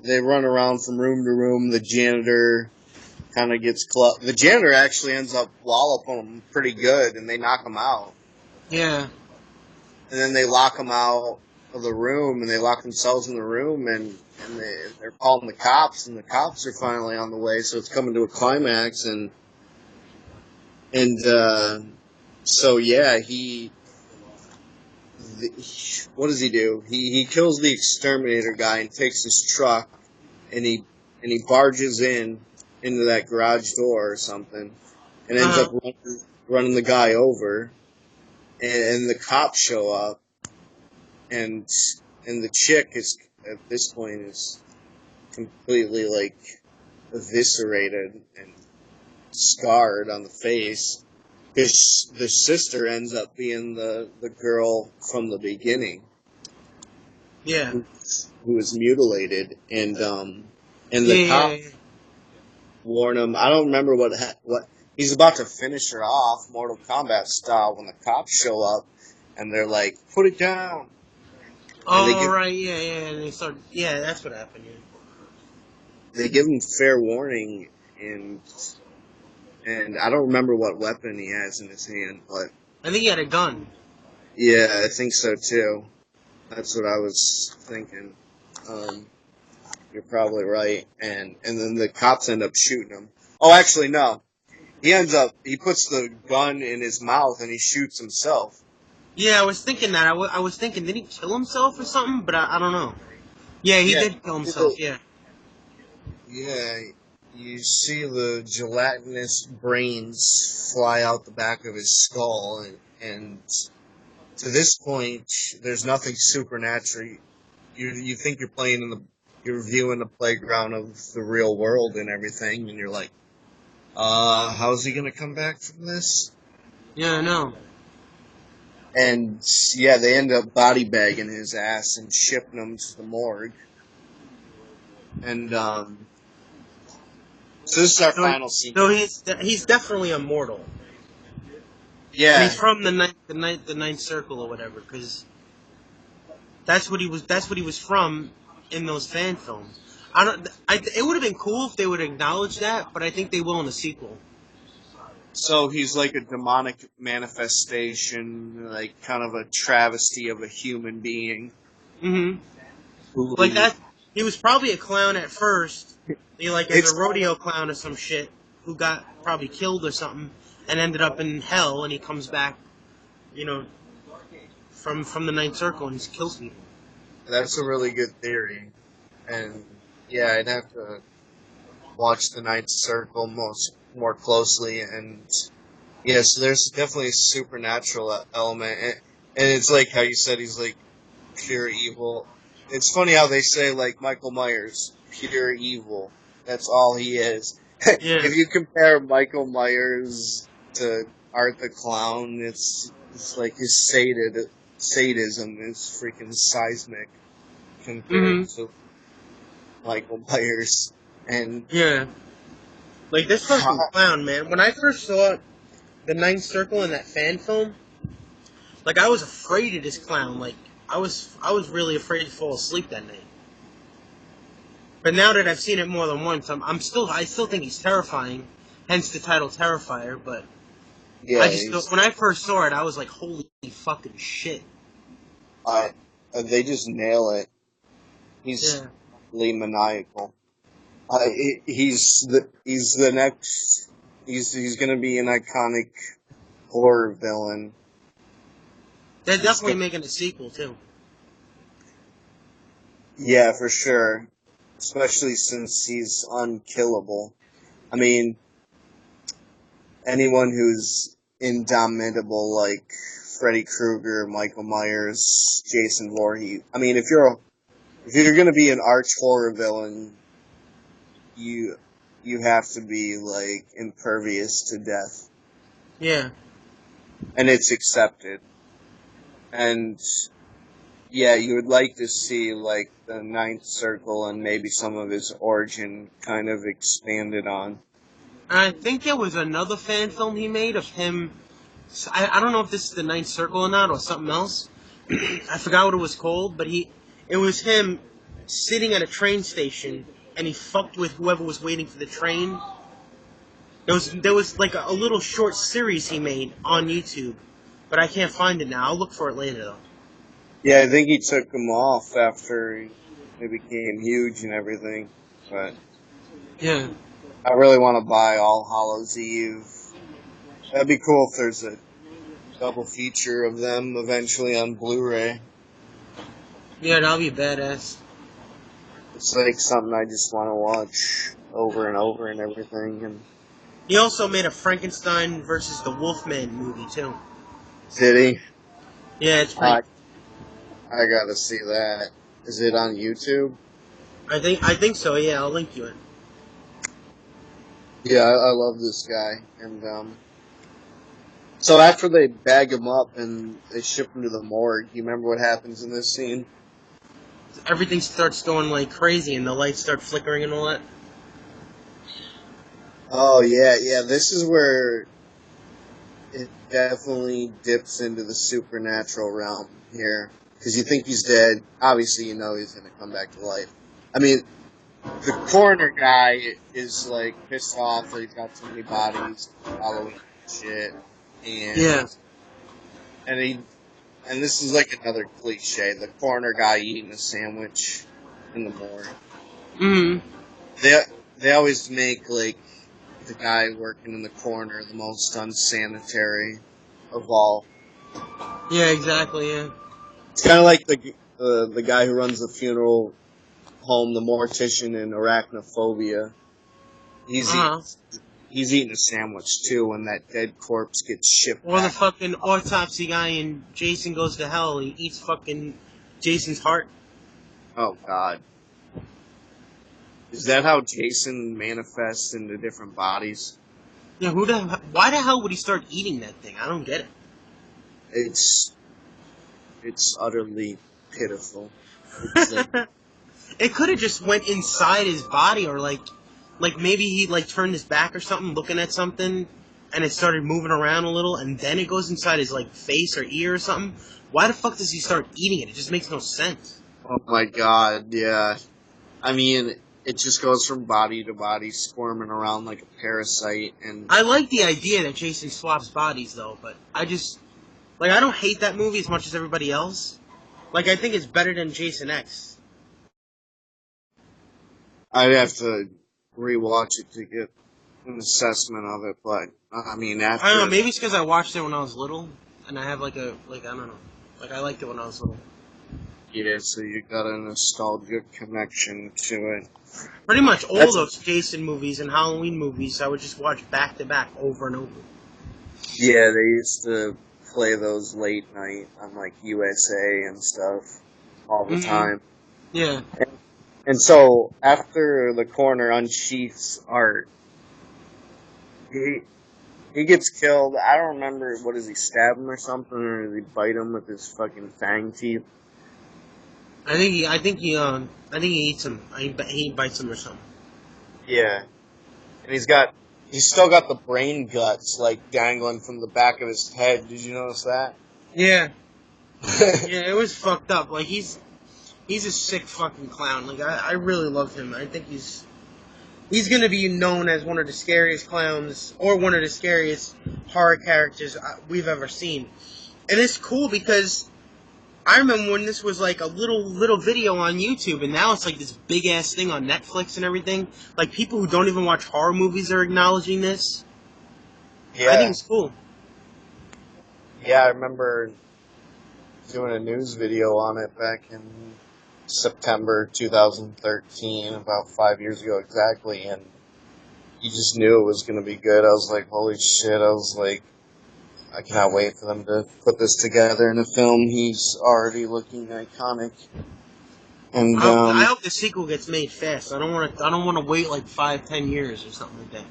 they run around from room to room. The janitor kind of gets the janitor actually ends up walloping him pretty good, and they knock him out. Yeah. And then they lock him out of the room, and they lock themselves in the room, and they're calling the cops, and the cops are finally on the way, so it's coming to a climax, and so yeah, what does he do? He kills the exterminator guy and takes his truck, and he barges into that garage door or something, and ends up running the guy over, and the cops show up, and the chick is at this point is completely like eviscerated and scarred on the face, because the sister ends up being the girl from the beginning. Yeah. Who was mutilated, and the cop warn him. I don't remember what he's about to finish her off, Mortal Kombat style, when the cops show up, and they're like, "Put it down." Oh right, yeah, and they start. Yeah, that's what happened. Yeah. They give him fair warning, and I don't remember what weapon he has in his hand, but I think he had a gun. yeah, I think so too. That's what I was thinking. You're probably right, and then the cops end up shooting him. Oh, actually, no. He puts the gun in his mouth and he shoots himself. Yeah, I was thinking that. I was thinking, did he kill himself or something? But I don't know. Yeah, he did kill himself. Yeah. Yeah, you see the gelatinous brains fly out the back of his skull, and to this point, there's nothing supernatural. You think you're viewing the playground of the real world and everything, and you're like, how's he gonna come back from this? Yeah, I know. And yeah, they end up body bagging his ass and shipping him to the morgue. And so this is our final scene. So he's definitely immortal. Yeah, And he's from the ninth circle or whatever, because that's what he was. That's what he was from in those fan films. It would have been cool if they would acknowledge that, but I think they will in the sequel. so he's like a demonic manifestation, like kind of a travesty of a human being. Mm-hmm. Who, Like that. He was probably a clown at first. He like as a rodeo clown or some shit who got probably killed or something and ended up in hell, and he comes back, you know, from the ninth circle and he kills people. That's a really good theory, and yeah, I'd have to watch the Ninth Circle more closely, and yeah, so there's definitely a supernatural element, and it's like how you said he's like pure evil. It's funny how they say like Michael Myers, pure evil. That's all he is. Yeah. If you compare Michael Myers to Art the Clown, it's like his sated sadism is freaking seismic compared Mm-hmm. to Michael Myers. And Yeah. Like, this fucking clown, man. When I first saw the Ninth Circle in that fan film, like, I was afraid of this clown. Like, I was really afraid to fall asleep that night. But now that I've seen it more than once, I still think he's terrifying. Hence the title Terrifier. But yeah, he's, when I first saw it, I was like, holy fucking shit. they just nail it. He's Yeah. really maniacal. He's the next. He's gonna be an iconic horror villain. They're He's definitely gonna, making a sequel too. yeah, for sure. Especially since he's unkillable. I mean, anyone who's indomitable like Freddy Krueger, Michael Myers, Jason Voorhees. I mean, if you're gonna be an arch horror villain, you have to be like impervious to death, Yeah. and it's accepted. And yeah, you would like to see like the Ninth Circle and maybe some of his origin kind of expanded on. I think there was another fan film he made of him. I don't know if this is the Ninth Circle or not, or something else. I forgot what it was called, but it was him sitting at a train station, and he fucked with whoever was waiting for the train. There was like a little short series he made on YouTube, but I can't find it now. I'll look for it later though. Yeah, I think he took them off after he became huge and everything. But Yeah. I really want to buy All Hallows Eve. That'd be cool if there's a double feature of them eventually on Blu-ray. Yeah, that'll be badass. It's like something I just want to watch over and over and everything. And He also made a Frankenstein versus the Wolfman movie too. City, Yeah, it's pretty. I I gotta see that. Is it on YouTube? I think so. Yeah, I'll link you it. Yeah, I love this guy. And so after they bag him up and they ship him to the morgue, you remember what happens in this scene? Everything starts going like crazy, and the lights start flickering and all that. Oh yeah. This is where it definitely dips into the supernatural realm here. Because you think he's dead. Obviously, you know he's going to come back to life. I mean, the coroner guy is, like, pissed off that he's got so many bodies, Halloween shit. Yeah. And this is, like, another cliche. The coroner guy eating a sandwich in the morgue. Mm. They always make, like, the guy working in the corner the most unsanitary of all. Yeah, exactly. Yeah. It's kind of like the guy who runs the funeral home, the mortician in Arachnophobia. He's Uh huh. he's eating a sandwich too when that dead corpse gets shipped Or the back. fucking autopsy guy in Jason Goes to Hell. He eats fucking Jason's heart. Oh God, is that how Jason manifests into different bodies? Yeah. Why the hell would he start eating that thing? I don't get It's utterly pitiful. It's like, it. It could have just went inside his body, or like maybe he like turned his back or something, looking at something, and it started moving around a little, and then it goes inside his like face or ear or something. Why the fuck does he start eating it? It just makes no sense. oh my God, yeah. I mean, it just goes from body to body, squirming around like a parasite, and I like the idea that Jason swaps bodies though, but I don't hate that movie as much as everybody else. Like I think it's better than Jason X. I'd have to rewatch it to get an assessment of it. But I mean, I don't know, after maybe it's because I watched it when I was little, and I have like I don't know, like I liked it when I was little. yeah, so you got a nostalgic connection to it. Pretty much all That's those Jason movies and Halloween movies I would just watch back to back over and over. yeah. They used to play those late night on like USA and stuff all the Mm-hmm. time. Yeah. And so after the coroner unsheaths Art, he He gets killed. I don't remember. What does he stab him or something, or does he bite him with his fucking fang teeth? I think he eats him. He bites him or something. Yeah, and he's still got the brain guts like dangling from the back of his head. Did you notice that? Yeah, yeah, it was fucked up. Like he's a sick fucking clown. Like I really love him. I think he's gonna be known as one of the scariest clowns or one of the scariest horror characters we've ever seen. And it's cool because I remember when this was like a little video on YouTube, and now it's like this big ass thing on Netflix and everything. Like people who don't even watch horror movies are acknowledging this. I think Yeah, it's cool. yeah. I remember doing a news video on it back in September 2013, about 5 years ago exactly, and you just knew it was going to be good. I was like, holy shit! I was like, I cannot wait for them to put this together in a film. He's already looking iconic. And I hope the sequel gets made fast. I don't want to wait like 5-10 years or something like that.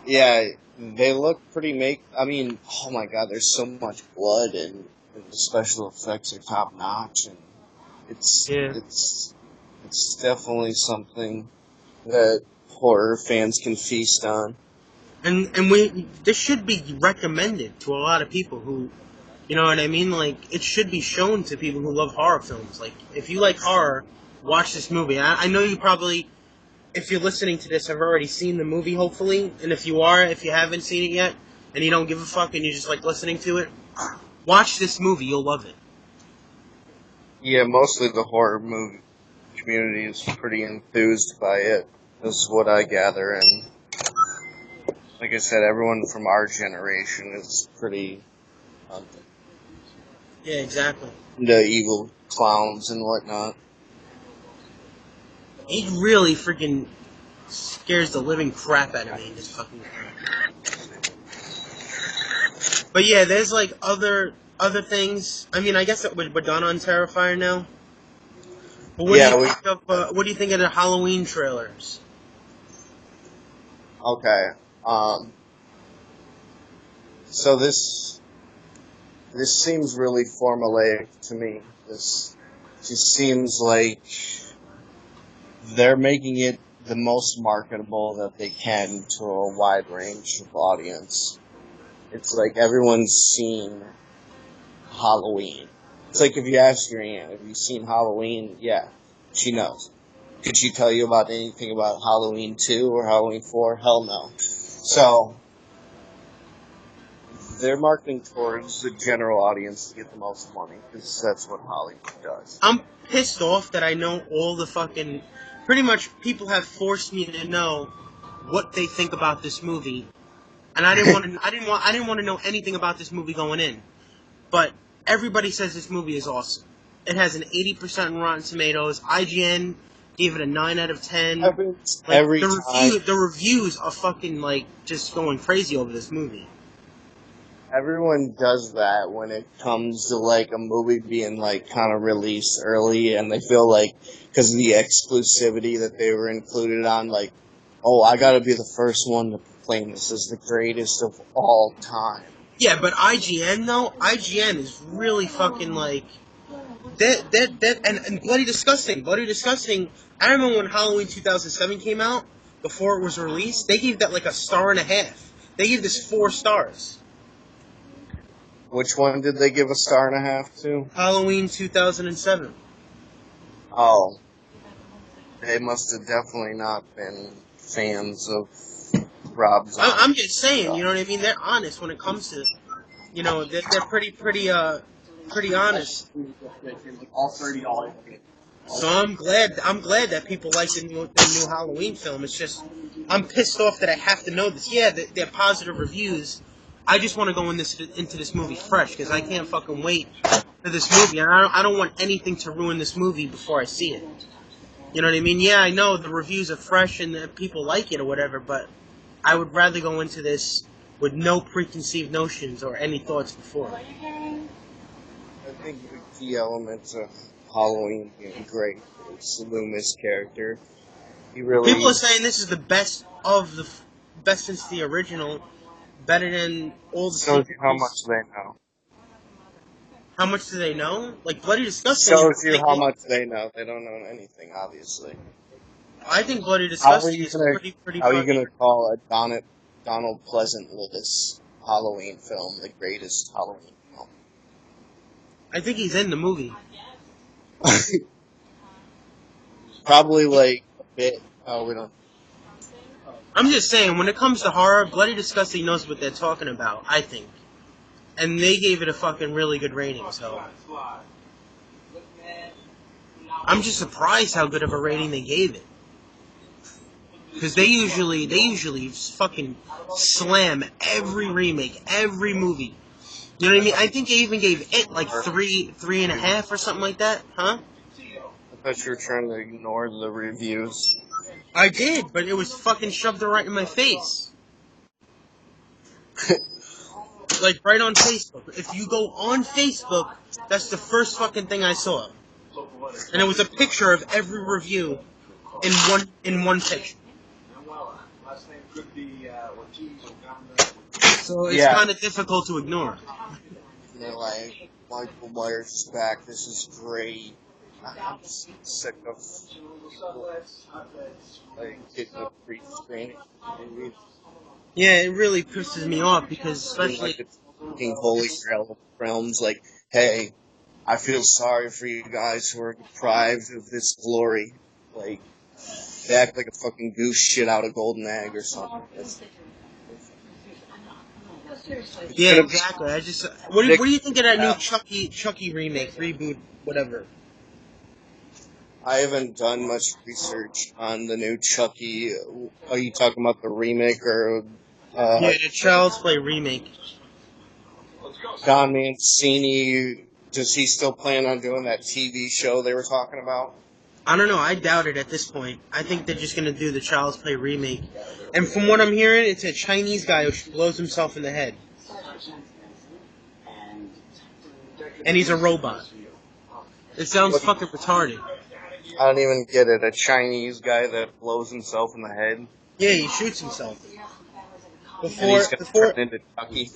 yeah, they look pretty I mean, oh my god, there's so much blood and the special effects are top notch, and it's Yeah. it's it's definitely something that horror fans can feast on. And this should be recommended to a lot of people who, you know what I mean? Like it should be shown to people who love horror films. Like if you like horror, watch this movie. I know you probably, if you're listening to this, have already seen the movie, hopefully. And if you haven't seen it yet, and you don't give a fuck, and you just like listening to it, watch this movie. You'll love it. Yeah, mostly the horror movie community is pretty enthused by it. Is what I gather, and like I said, everyone from our generation is pretty Yeah, exactly. into evil clowns and whatnot. He really freaking scares the living crap out of me in this fucking game. But yeah, there's like other things. I mean, I guess we're done on Terrifier now. But Yeah, what do you think of the Halloween trailers? okay. Um, so this seems really formulaic to me. This just seems like they're making it the most marketable that they can to a wide range of audience. It's like everyone's seen Halloween. It's like if you ask your aunt, have you seen Halloween? Yeah, she knows. Could she tell you about anything about Halloween 2 or Halloween 4? Hell no. So, they're marketing towards the general audience to get the most money, because that's what Hollywood does. I'm pissed off that I know all the fucking. Pretty much, people have forced me to know what they think about this movie, and I didn't want to. I didn't want to know anything about this movie going in. But everybody says this movie is awesome. It has an 80% Rotten Tomatoes. IGN gave it a 9 out of 10. Like Every time. the reviews are fucking like just going crazy over this movie. Everyone does that when it comes to like a movie being like kind of released early, and they feel like because of the exclusivity that they were included on, like, oh, I gotta be the first one to proclaim this as the greatest of all time. Yeah, but IGN is really fucking like that and bloody disgusting. Bloody disgusting. I remember when Halloween 2007 came out, before it was released, they gave that like a star and a half. They gave this 4 stars. Which one did they give a star and a half to? Halloween 2007. Oh, they must have definitely not been fans of Rob Zombie. I'm just saying, you know what I mean? They're honest when it comes to, you know, they're pretty honest. All $30. So I'm glad that people like the new Halloween film. It's just I'm pissed off that I have to know this. Yeah, they're positive reviews. I just want to go into this movie fresh because I can't fucking wait for this movie, and I don't want anything to ruin this movie before I see it. You know what I mean? Yeah, I know the reviews are fresh and that people like it or whatever, but I would rather go into this with no preconceived notions or any thoughts before. I think the key elements of Halloween being great is Loomis' character. He really. People are saying this is the best of the best since the original, better than all the Shows you how sequels. much they know. How much do they know? Like Bloody Disgusting, Shows you how much they know. They don't know anything, obviously. I think Bloody How are Disgusting you is gonna pretty How are you fucking. gonna call a Donald Pleasant-less Halloween film the greatest Halloween film? I think he's in the movie. Probably like a bit. Oh, we don't. I'm just saying, when it comes to horror, Bloody Disgusting knows what they're talking about, I think. And they gave it a fucking really good rating, so. I'm just surprised how good of a rating they gave it. Because they usually fucking slam every remake, every movie. You know what I mean? I think they even gave it like three and a half or something like that, huh? I thought you were trying to ignore the reviews. I did, but it was fucking shoved right in my face. Like, right on Facebook. If you go on Facebook, that's the first fucking thing I saw. And it was a picture of every review in one picture. So it's Yeah. kind of difficult to ignore. They're like, Michael Myers is back. This is great. I'm sick of like getting a free screening. Yeah, it really pisses me off because Like especially it's fucking holy grail realms. Like, hey, I feel sorry for you guys who are deprived of this glory. Like, they act like a fucking goose shit out of golden egg or something. yeah, exactly. What do you think of that new Chucky remake, reboot, whatever? I haven't done much research on the new Chucky. Are you talking about the remake or Yeah, the Child's Play remake. Don Mancini? Does he still plan on doing that TV show they were talking about? I don't know. I doubt it at this point. I think they're just gonna do the Child's Play remake. And from what I'm hearing, it's a Chinese guy who blows himself in the head, and he's a robot. It sounds fucking retarded. I don't even get it. A Chinese guy that blows himself in the head, Yeah, he shoots himself. and he's gonna Before, turn into Chucky.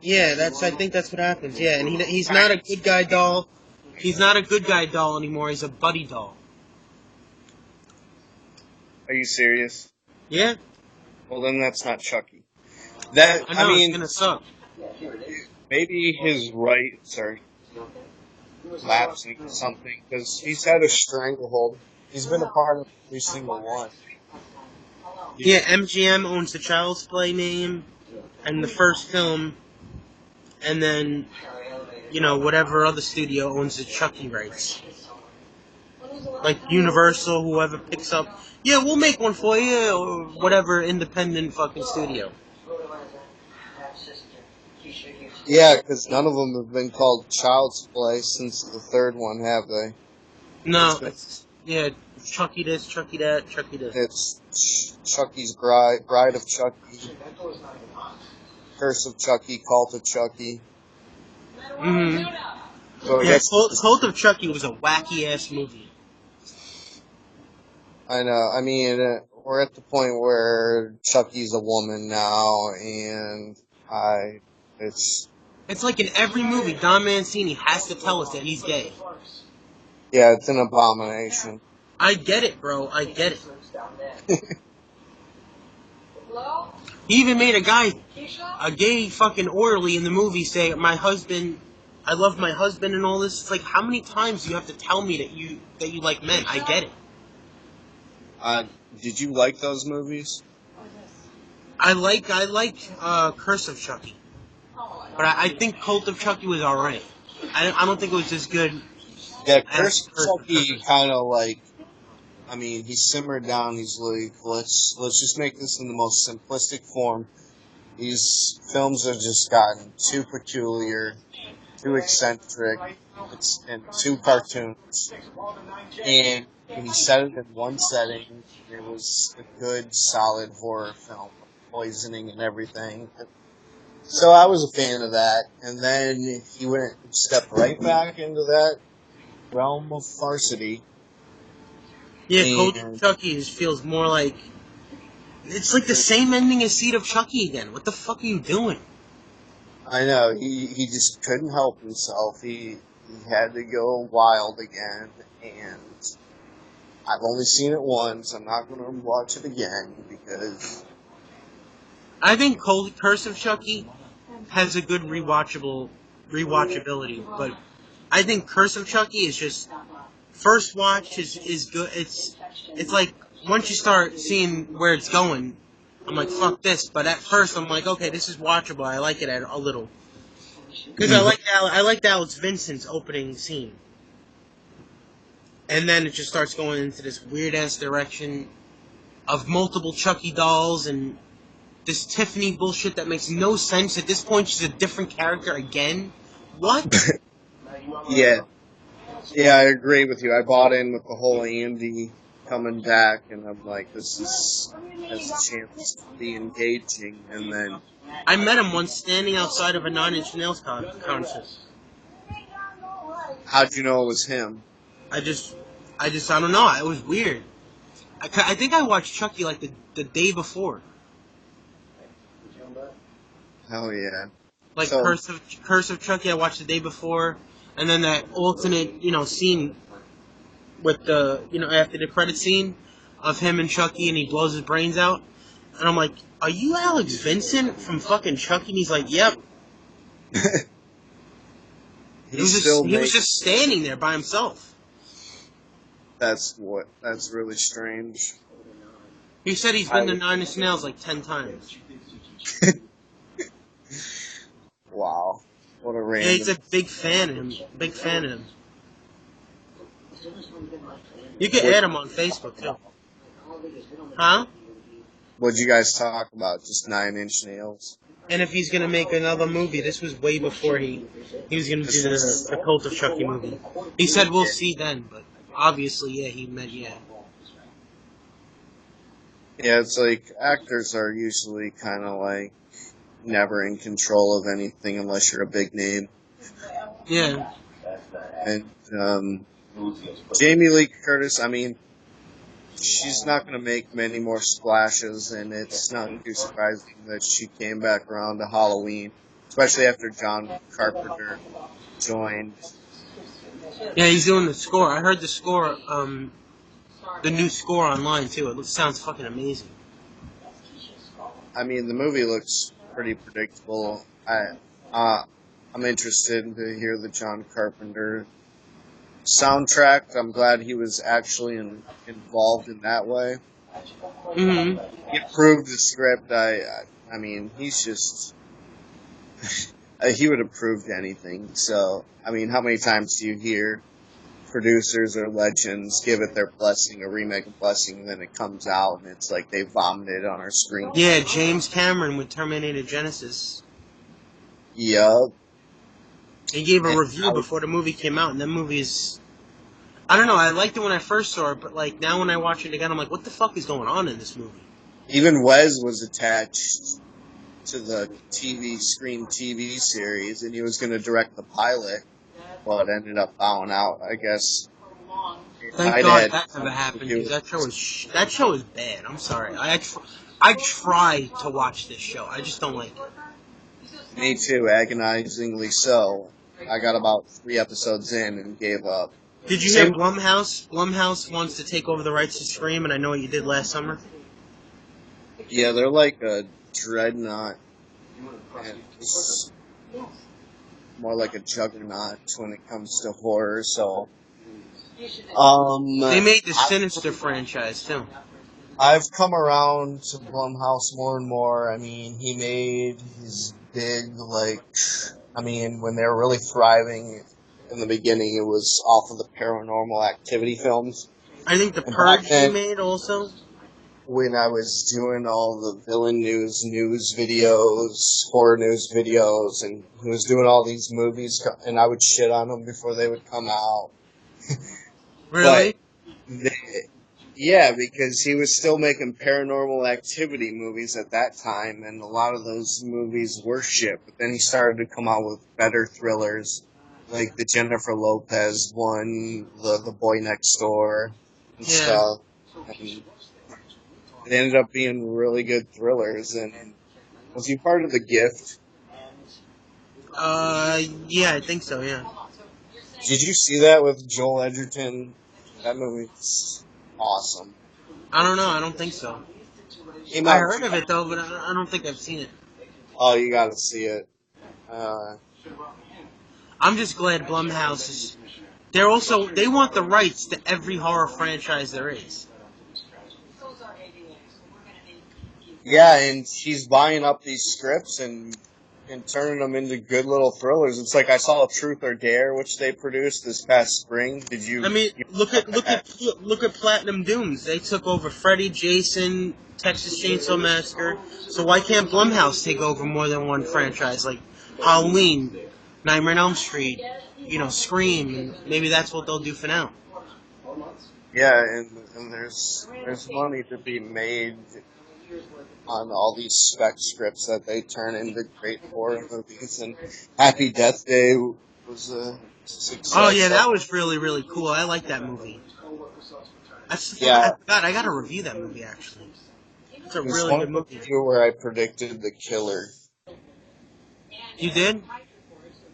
yeah, I think that's what happens. Yeah, and he's not a good guy doll. He's not a good guy doll anymore. He's a buddy doll. Are you serious? Yeah, Well, then that's not Chucky. That I I know it's mean, gonna suck. maybe his rights are lapsing or something because he's had a stranglehold. He's been a part of every single one. Yeah, MGM owns the Child's Play name and the first film, and then whatever other studio owns the Chucky rights, like Universal, whoever picks up. Yeah, we'll make one for you, or whatever independent fucking studio. Yeah, because none of them have been called Child's Play since the third one, have they? No, yeah, Chucky this, Chucky that, Chucky this. It's Chucky's Bride of Chucky, Curse of Chucky, Cult of Chucky. Mm-hmm. So Yeah, Cult of Chucky was a wacky ass movie. I know. I mean, we're at the point where Chucky's a woman now, and it's like in every movie, Don Mancini has to tell us that he's gay. yeah, it's an abomination. I get it, bro. I get it. He even made a gay fucking orderly in the movie say, I love my husband and all this. It's like, how many times do you have to tell me that you like men? I get it. Did you like those movies? I like Curse of Chucky. But I think Cult of Chucky was alright. I don't think it was as good. Yeah, Curse of Chucky kind of like, I mean, he simmered down. He's like, let's just make this in the most simplistic form. These films have just gotten too peculiar, too eccentric, and too cartoons. And he set it in one setting. It was a good, solid horror film, poisoning and everything. So I was a fan of that. And then he stepped right back into that realm of farcity. Yeah, Cult of Chucky feels more like It's like the same ending as Seed of Chucky again. What the fuck are you doing? I know, he just couldn't help himself. He had to go wild again, and I've only seen it once. I'm not going to watch it again because I think Curse of Chucky has a good rewatchability, but I think Curse of Chucky is just first watch is good. It's like once you start seeing where it's going, I'm like fuck this. But at first I'm like okay, this is watchable. I like it a little because I like Alex Vincent's opening scene, and then it just starts going into this weird ass direction of multiple Chucky dolls and this Tiffany bullshit that makes no sense. At this point, she's a different character again. What? yeah, yeah, I agree with you. I bought in with the whole Andy coming back, and I'm like, this has a chance to be engaging, and then I met him once standing outside of a Nine Inch Nails concert. how'd you know it was him? I just, I don't know. It was weird. I think I watched Chucky like the day before. Hell yeah. Like So, Curse of Chucky, I watched the day before, and then that alternate, scene with the, after the credit scene of him and Chucky, and he blows his brains out, and I'm like, are you Alex Vincent from fucking Chucky? And he's like, yep. He was just standing there by himself. That's really strange. He said he's been to Nine Inch Nails like 10 times. Wow. What a Yeah, random. he's a big fan of him. Big fan of him. You can add him on Facebook too. Huh? What'd you guys talk about? Just 9 Inch Nails? And if he's gonna make another movie, this was way before he was gonna do the Cult of Chucky movie. He said we'll see then, but obviously, yeah, he meant yeah. Yeah, it's like actors are usually kind of like never in control of anything unless you're a big name. Yeah. And Jamie Lee Curtis, I mean, she's not going to make many more splashes, and it's not too surprising that she came back around to Halloween, especially after John Carpenter joined. Yeah, he's doing the score. I heard the score, the new score online too. It sounds fucking amazing. I mean, the movie looks pretty predictable. I'm interested to hear the John Carpenter soundtrack. I'm glad he was actually involved in that way. Mm-hmm. He approved the script. I mean, he's just he would approve anything. So, I mean, how many times do you hear producers or legends give it their blessing, a remake a blessing, and then it comes out and it's like they vomited on our screen? Yeah, James Cameron with Terminator Genesis. Yup. He gave a review before the movie came out, and that movie is... I don't know, I liked it when I first saw it, but like now when I watch it again, I'm like, what the fuck is going on in this movie? Even Wes was attached to the Scream TV series, and he was going to direct the pilot, but ended up bowing out, I guess. Thank God that never happened, because that show is bad. I'm sorry. I try to watch this show. I just don't like it. Me too, agonizingly so. I got about 3 episodes in and gave up. Did you hear Blumhouse? Blumhouse wants to take over the rights to Scream, and I know what you did last summer. Yeah, they're like a dreadnought. And it's more like a juggernaut when it comes to horror, so... They made the Sinister franchise, too. I've come around to Blumhouse more and more. I mean, he made his big, when they were really thriving in the beginning, it was off of the Paranormal Activity films. I think The Purge he made also. When I was doing all the villain news videos, horror news videos, and he was doing all these movies, and I would shit on them before they would come out. Really? Yeah, because he was still making Paranormal Activity movies at that time, and a lot of those movies were shit. But then he started to come out with better thrillers, like the Jennifer Lopez one, the Boy Next Door, and stuff. And it ended up being really good thrillers. And was he part of The Gift? Yeah, I think so. Yeah. Did you see that with Joel Edgerton? That movie's awesome. I don't know. I don't think so. Came I out. heard of it though, but I don't think I've seen it. Oh, you got to see it. Uh, I'm just glad Blumhouse is. They want the rights to every horror franchise there is. yeah, and he's buying up these scripts and turning them into good little thrillers. It's like I saw Truth or Dare, which they produced this past spring. Did you? I mean, look at Platinum Dooms. They took over Freddy, Jason, Texas Chainsaw Massacre. So why can't Blumhouse take over more than one franchise like Halloween, Nightmare on Elm Street, Scream, and maybe that's what they'll do for now. Yeah, and there's money to be made on all these spec scripts that they turn into great horror movies. And Happy Death Day was a success. Oh yeah, that was really cool. I like that movie. I forgot. I got to review that movie actually. It's a really good movie. Where I predicted The Killer. You did?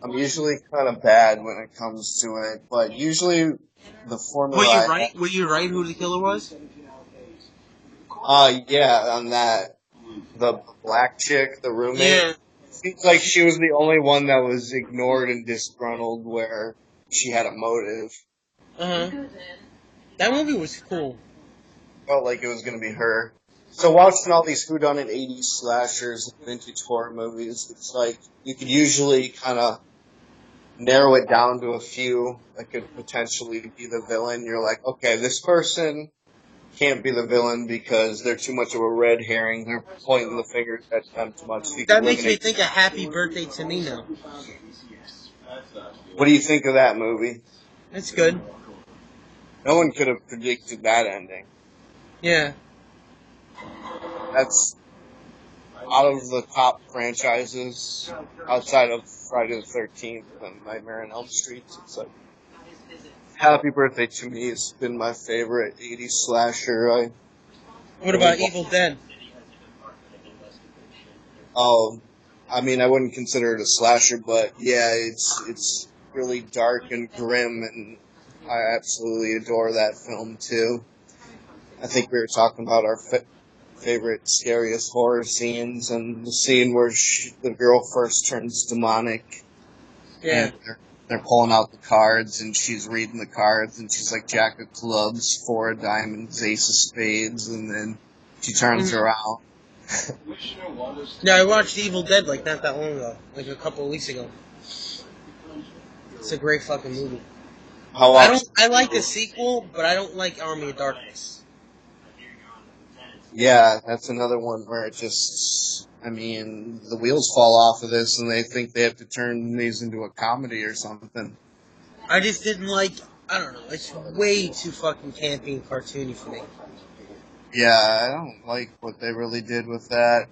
I'm usually kind of bad when it comes to it, but usually the formula. Were you right? Were you right? Who the killer was? Yeah, on that, the black chick, the roommate. Yeah. Seems like she was the only one that was ignored and disgruntled, where she had a motive. That movie was cool. Felt like it was gonna be her. So watching all these whodunit 80s slashers and vintage horror movies, it's like you could usually kind of narrow it down to a few that could potentially be the villain. You're like, okay, this person can't be the villain because they're too much of a red herring. They're pointing the fingers at them too much. That makes me think of Happy Birthday to Me now. What do you think of that movie? It's good. No one could have predicted that ending. Yeah. That's out of the top franchises outside of Friday the 13th and Nightmare on Elm Street. It's like Happy Birthday to Me has been my favorite 80s slasher. What about Evil Dead? Oh, I mean, I wouldn't consider it a slasher, but yeah, it's really dark and grim, and I absolutely adore that film too. I think we were talking about our favorite, scariest horror scenes, and the scene where the girl first turns demonic. Yeah. And they're pulling out the cards, and she's reading the cards, and she's like Jack of Clubs, Four of Diamonds, Ace of Spades, and then she turns around. Yeah, I watched Evil Dead like not that long ago, like a couple of weeks ago. It's a great fucking movie. I like the sequel, but I don't like Army of Darkness. Yeah, that's another one where it just, I mean, the wheels fall off of this and they think they have to turn these into a comedy or something. I just didn't like, I don't know, it's way too fucking campy and cartoony for me. Yeah, I don't like what they really did with that.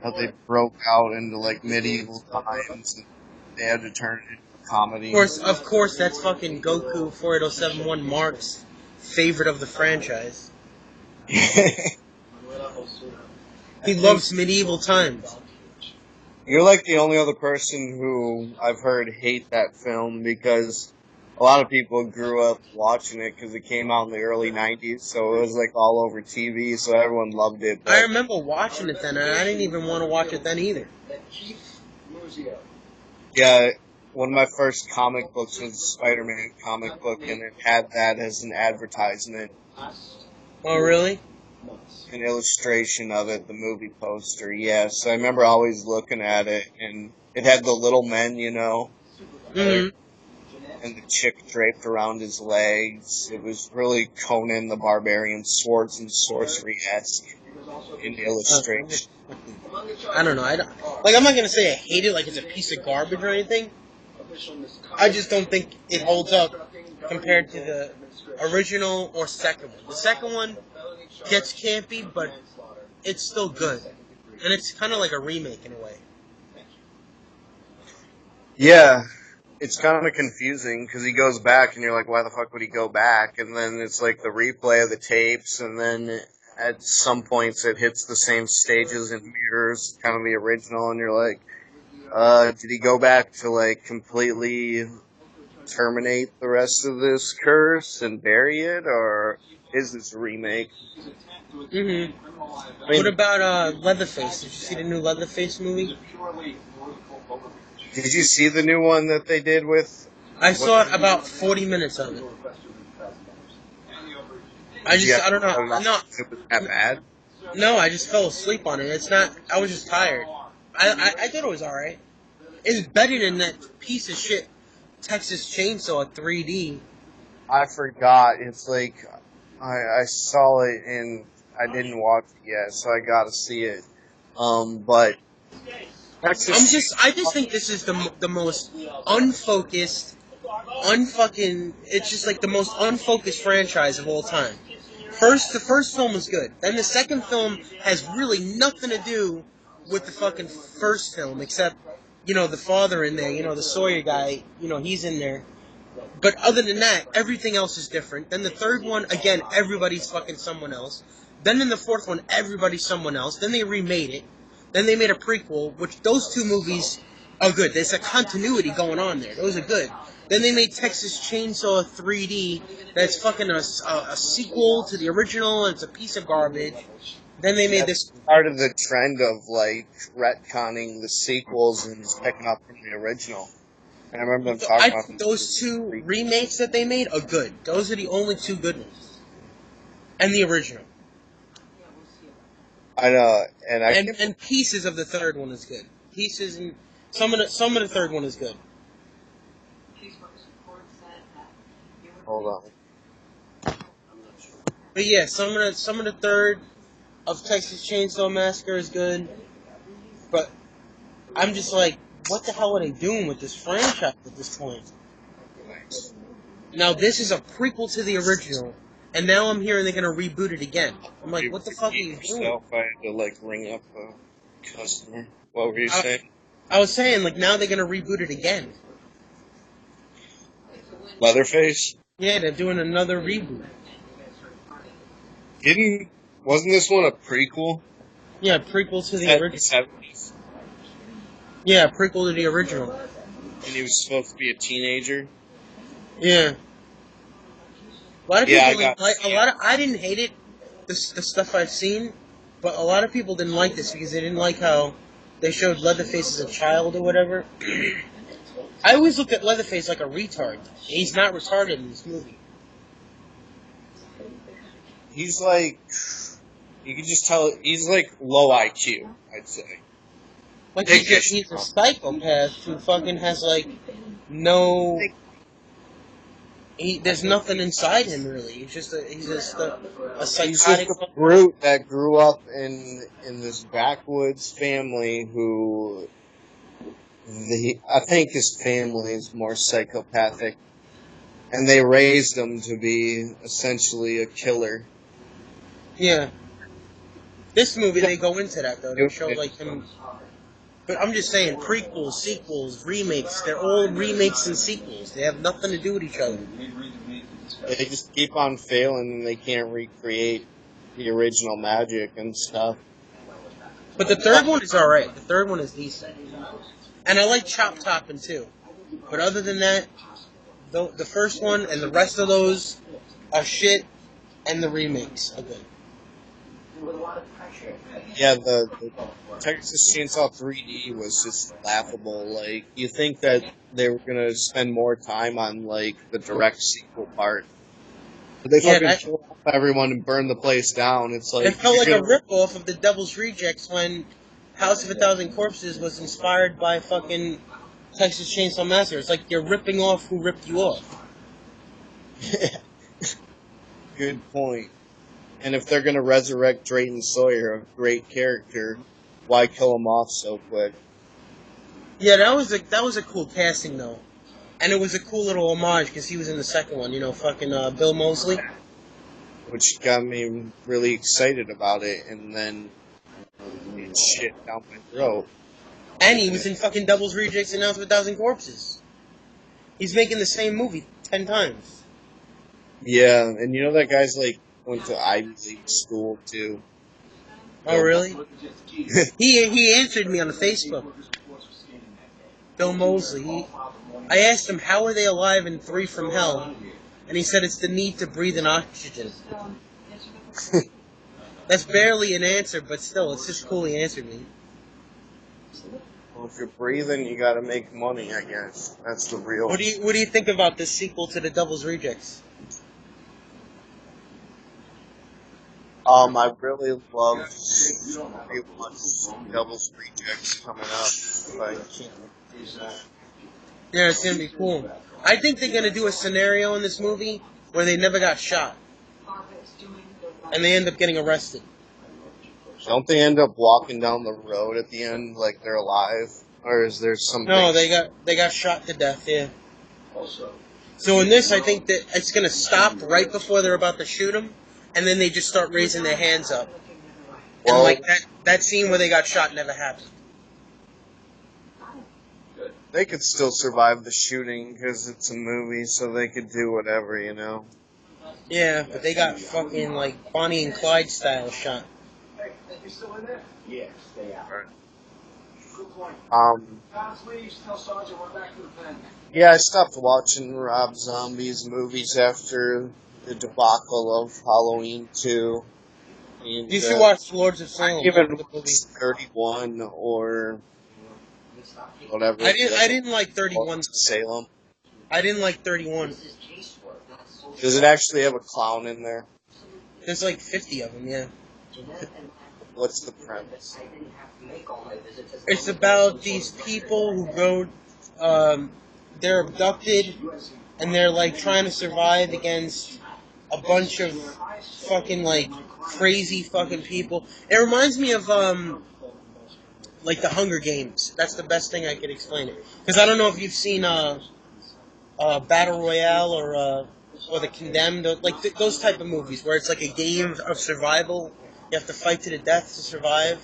How they broke out into like medieval times and they had to turn it into a comedy. Of course, that's fucking Goku 48071 Mark's favorite of the franchise. He loves medieval times. You're like the only other person who I've heard hate that film because a lot of people grew up watching it because it came out in the early 90s, so it was like all over TV, so everyone loved it. I remember watching it then, and I didn't even want to watch it then either. Yeah, one of my first comic books was a Spider-Man comic book, and it had that as an advertisement. Oh, really? An illustration of it, the movie poster, yes. I remember always looking at it, and it had the little men, you know, Mm-hmm. and the chick draped around his legs. It was really Conan the Barbarian, swords and sorcery-esque in illustration. I don't know. I'm not gonna say I hate it like it's a piece of garbage or anything. I just don't think it holds up compared to the original or second one. The second one gets campy, but it's still good. And it's kind of like a remake in a way. Yeah, it's kind of confusing because he goes back and you're like, why the fuck would he go back? And then it's like the replay of the tapes, and then at some points it hits the same stages and mirrors kind of the original, and you're like, did he go back to like completely terminate the rest of this curse and bury it, or is this a remake? Mm-hmm. I mean, What about Leatherface? Did you see the new Leatherface movie? did you see the new one that they did with? I saw it about 40 minutes of it. I don't know. No, It was that bad. no, I just fell asleep on it. It's not. I was just tired. I thought it was alright. It's better than that piece of shit Texas Chainsaw 3D. I forgot. It's like I saw it and I didn't watch it yet, so I gotta see it. But I just think this is the most unfocused, unfucking. It's just like the most unfocused franchise of all time. The first film was good. Then the second film has really nothing to do with the fucking first film, except, the father in there, the Sawyer guy, he's in there. But other than that, everything else is different. Then the third one, again, everybody's fucking someone else. Then in the fourth one, everybody's someone else. Then they remade it. Then they made a prequel, which those two movies are good. There's a continuity going on there. Those are good. Then they made Texas Chainsaw 3D. That's fucking a sequel to the original, and it's a piece of garbage. Then they made this part of the trend of like retconning the sequels and just picking up from the original. And I remember them talking about those two remakes that they made are good. Those are the only two good ones, and the original. I know, And pieces of the third one is good. Pieces and some of the third one is good. Hold on. But yeah, some of the third of Texas Chainsaw Massacre is good. But I'm just like, what the hell are they doing with this franchise at this point? Now this is a prequel to the original, and now I'm hearing they're gonna reboot it again. I'm like, what the fuck are you doing? I had to like ring up a customer. What were you saying? I was saying, like, now they're gonna reboot it again. Leatherface? Yeah, they're doing another reboot. Wasn't this one a prequel? Yeah, prequel to the original. Yeah, prequel to the original. And he was supposed to be a teenager? Yeah. A lot of people I didn't hate it, the stuff I've seen, but a lot of people didn't like this because they didn't like how they showed Leatherface as a child or whatever. I always looked at Leatherface like a retard. He's not retarded in this movie. He's like, you can just tell, he's like low IQ, I'd say. Like, he's a psychopath who fucking has, like, no... there's nothing inside him, really. He's just a psychotic... He's just a brute that grew up in this backwoods family who... I think his family is more psychopathic. And they raised him to be essentially a killer. Yeah. This movie, they go into that, though. They show, like, him... But I'm just saying, prequels, sequels, remakes, they're all remakes and sequels. They have nothing to do with each other. They just keep on failing and they can't recreate the original magic and stuff. But the third one is alright. The third one is decent. And I like Chop Toppin' too. But other than that, the first one and the rest of those are shit, and the remakes are good. Yeah, the Texas Chainsaw 3D was just laughable. Like, you think that they were gonna spend more time on, like, the direct sequel part. But they fucking killed off everyone and burned the place down. It's like... It felt like a ripoff of the Devil's Rejects when House of a Thousand Corpses was inspired by fucking Texas Chainsaw Massacre. It's like you're ripping off who ripped you off. Yeah. Good point. And if they're gonna resurrect Drayton Sawyer, a great character, why kill him off so quick? Yeah, that was a cool casting though, and it was a cool little homage because he was in the second one. Fucking Bill Moseley, which got me really excited about it, and then shit down my throat. And he was in fucking Devil's Rejects and House of a Thousand Corpses. He's making the same movie 10 times. Yeah, and that guy's like went to Ivy League school too. Oh, really? He answered me on the Facebook. Bill Mosley. I asked him, how are they alive in Three from Hell? And he said it's the need to breathe in oxygen. That's barely an answer, but still, it's just cool he answered me. Well, if you're breathing, you gotta make money, I guess. That's the real. What do you think about this sequel to The Devil's Rejects? I really love Devil's Rejects coming up. But I can't do that. Yeah, it's gonna be cool. I think they're gonna do a scenario in this movie where they never got shot, and they end up getting arrested. Don't they end up walking down the road at the end like they're alive, or is there something? No, they got shot to death. Yeah. So in this, I think that it's gonna stop right before they're about to shoot them, and then they just start raising their hands up. Well, and like that scene where they got shot never happened. they could still survive the shooting because it's a movie, so they could do whatever, you know. Yeah, but they got fucking like Bonnie and Clyde style shot. You still in there? Yes, stay out. Right. Good point. Please tell Sergeant we're back to the pen. Yeah, I stopped watching Rob Zombie's movies after the debacle of Halloween 2. And, You should watch Lords of Salem. even 31 or whatever. I didn't like 31. Salem. I didn't like 31. Does it actually have a clown in there? There's like 50 of them, yeah. What's the premise? It's about these people who go, they're abducted, and they're like trying to survive against a bunch of fucking like crazy fucking people. It reminds me of like the Hunger Games. That's the best thing I could explain it. Because I don't know if you've seen Battle Royale or The Condemned, like those type of movies where it's like a game of survival. You have to fight to the death to survive.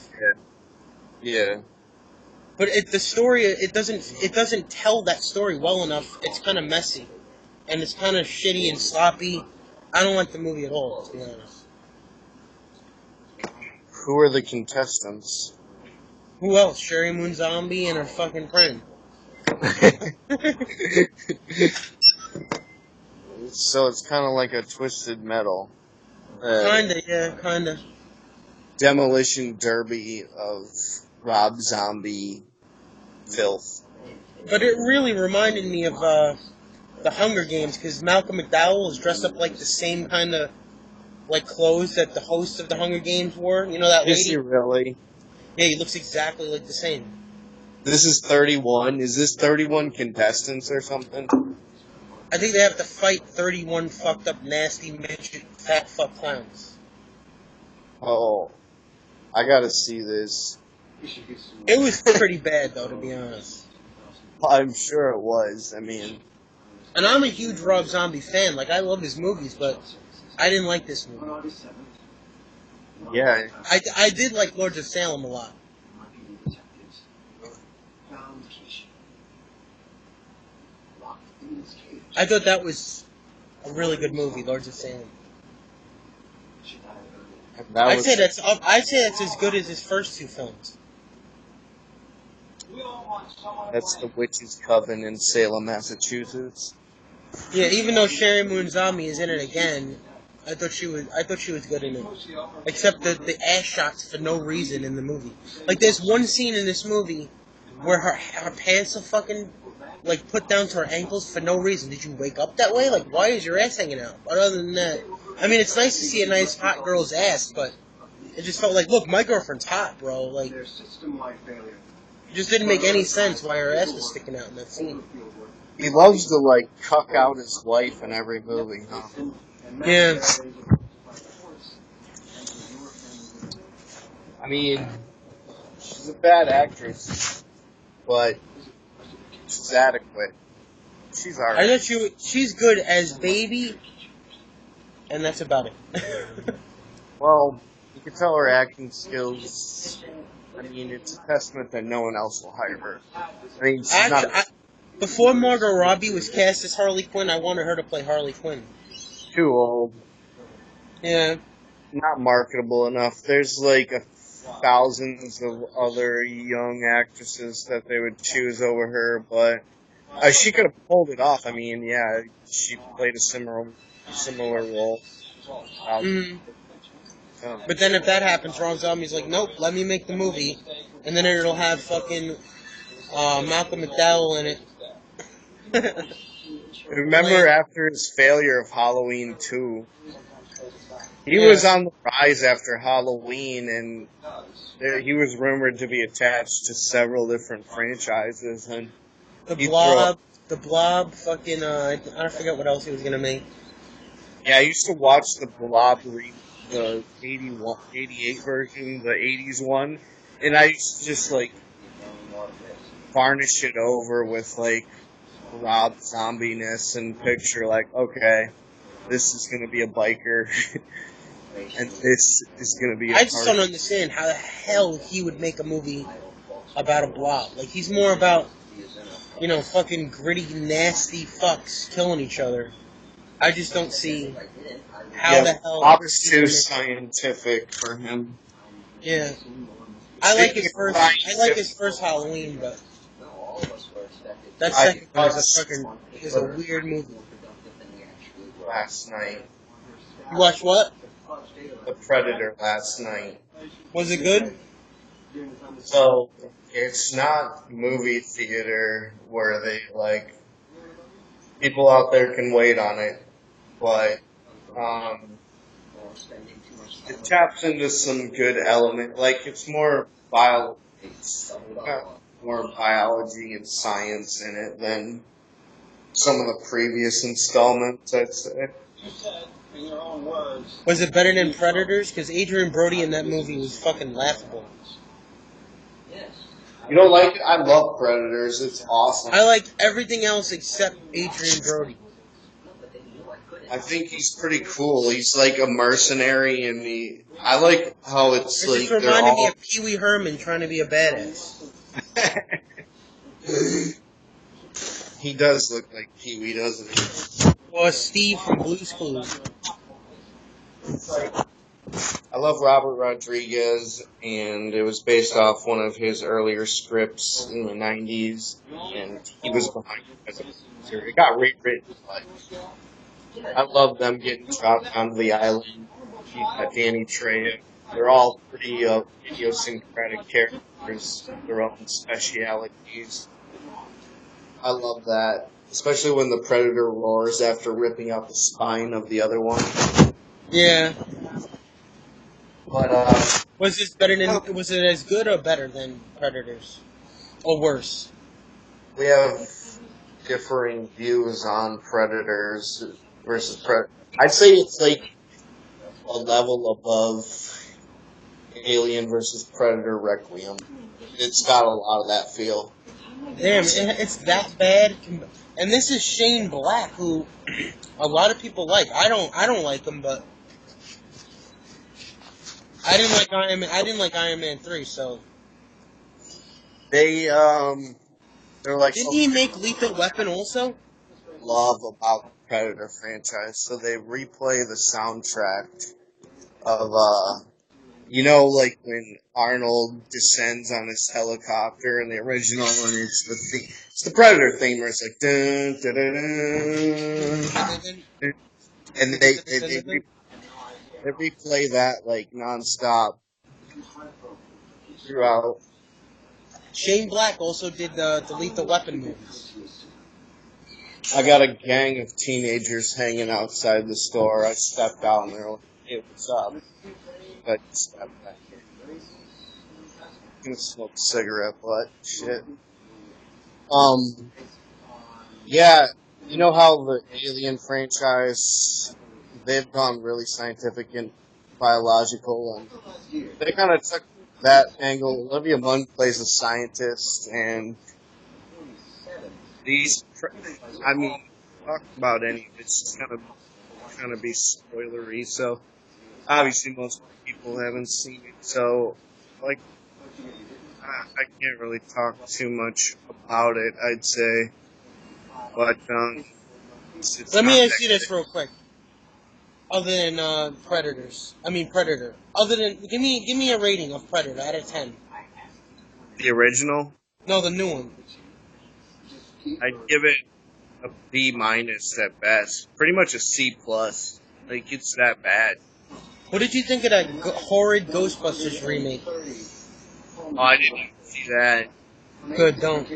Yeah. But the story it doesn't tell that story well enough. It's kind of messy, and it's kind of shitty and sloppy. I don't like the movie at all, to be honest. Who are the contestants? Who else? Sherry Moon Zombie and her fucking friend. So it's kind of like a Twisted Metal. Kinda, yeah, kinda. Demolition Derby of Rob Zombie filth. But it really reminded me of the Hunger Games, because Malcolm McDowell was dressed up like the same kind of like clothes that the host of the Hunger Games wore. You know that lady? Is he really? Yeah, he looks exactly like the same. This is 31. Is this 31 contestants or something? I think they have to fight 31 fucked up, nasty, midget, fat fuck clowns. Oh, I gotta see this. It was pretty bad, though, to be honest. I'm sure it was. I mean, And I'm a huge Rob Zombie fan. Like, I love his movies, but I didn't like this movie. yeah. I did like Lords of Salem a lot. I thought that was a really good movie, Lords of Salem. I'd say that's as good as his first two films. That's The Witch's Coven in Salem, Massachusetts. Yeah, even though Sherry Moon Zombie is in it again, I thought she was good in it. Except the ass shots for no reason in the movie. Like, there's one scene in this movie where her pants are fucking like put down to her ankles for no reason. Did you wake up that way? Like, why is your ass hanging out? But other than that, I mean, it's nice to see a nice hot girl's ass, but it just felt like, look, my girlfriend's hot, bro. Like, it just didn't make any sense why her ass was sticking out in that scene. He loves to, like, cuck out his wife in every movie, huh? Yeah. I mean, she's a bad actress, but she's adequate. She's alright. I thought she's good as Baby, and that's about it. Well, you can tell her acting skills. I mean, it's a testament that no one else will hire her. I mean, she's not before Margot Robbie was cast as Harley Quinn, I wanted her to play Harley Quinn. too old. Yeah. not marketable enough. There's like thousands of other young actresses that they would choose over her, but she could have pulled it off. I mean, yeah, she played a similar role. Mm. Yeah. But then if that happens, Rob Zombie's like, nope, let me make the movie, and then it'll have fucking Malcolm McDowell in it. Remember after his failure of Halloween 2, he Yeah. was on the rise after Halloween, and he was rumored to be attached to several different franchises, and The he threw up. Blob, fucking, I forget what else he was gonna make. Yeah, I used to watch the Blob the 81, 88 version, the 80s one, and I used to just, like, varnish it over with, like, Rob Zombie-ness and picture, like, okay, this is gonna be a biker, and this is gonna be a I just don't party. understand how the hell he would make a movie about a blob. Like, he's more about, fucking gritty, nasty fucks killing each other. I just don't see how Yeah, the hell Bob's he too would make. scientific for him. Yeah. Speaking of I like scientific, his first Halloween, but that I second one watched is a weird movie. last night, You watch what? The Predator last night. Was it good? So, it's not movie theater where they, like, people out there can wait on it, but, it taps into some good element, like, it's more got more biology and science in it than some of the previous installments, I'd say. Was it better than Predators? Because Adrian Brody in that movie was fucking laughable. You don't like it? I love Predators. It's awesome. I like everything else except Adrian Brody. I think he's pretty cool. He's like a mercenary, and I like how it's It just like they're reminded me all. of Pee Wee Herman trying to be a badass. He does look like Pee Wee, doesn't he? Or Steve from Blue's Clues. I love Robert Rodriguez, and it was based off one of his earlier scripts in the 90s, and he was behind it as a producer. It got rewritten, but I love them getting dropped onto the island. You got Danny Trejo. They're all pretty idiosyncratic characters, their own specialities. I love that, especially when the predator roars after ripping out the spine of the other one. Yeah. But Was this better than? Was it as good or better than Predators? Or worse? we have differing views on predators versus predator. I'd say it's like a level above Alien versus Predator Requiem. It's got a lot of that feel. Damn, it's that bad. And this is Shane Black, who a lot of people like. I don't like him, but I didn't like Iron Man. I didn't like Iron Man 3. So They're like didn't he make Lethal Weapon also? love about the Predator franchise, so they replay the soundtrack of like when Arnold descends on his helicopter in the original, and it's the Predator theme where it's like dun dun dun dun, and they replay that like nonstop throughout. Shane Black also did the Lethal Weapon movies. I got a gang of teenagers hanging outside the store. I stepped out and they're like, "Hey, what's up?" I stepped back. I'm gonna smoke a cigarette, but shit. Yeah, you know how the Alien franchise, they've gone really scientific and biological, and they kind of took that angle. Olivia Munn plays a scientist, and I mean, talk about any of it's kind of be spoilery, so obviously most people haven't seen it, so like I can't really talk too much about it, I'd say, but it's Let not me ask that you this good. real quick. Other than Predators. I mean Predator. Other than give me a rating of Predator out of 10. The original, No, the new one. I'd give it a B minus at best. Pretty much a C plus. Like it's that bad. What did you think of that horrid Ghostbusters remake? Oh, I didn't even see that. Good, don't.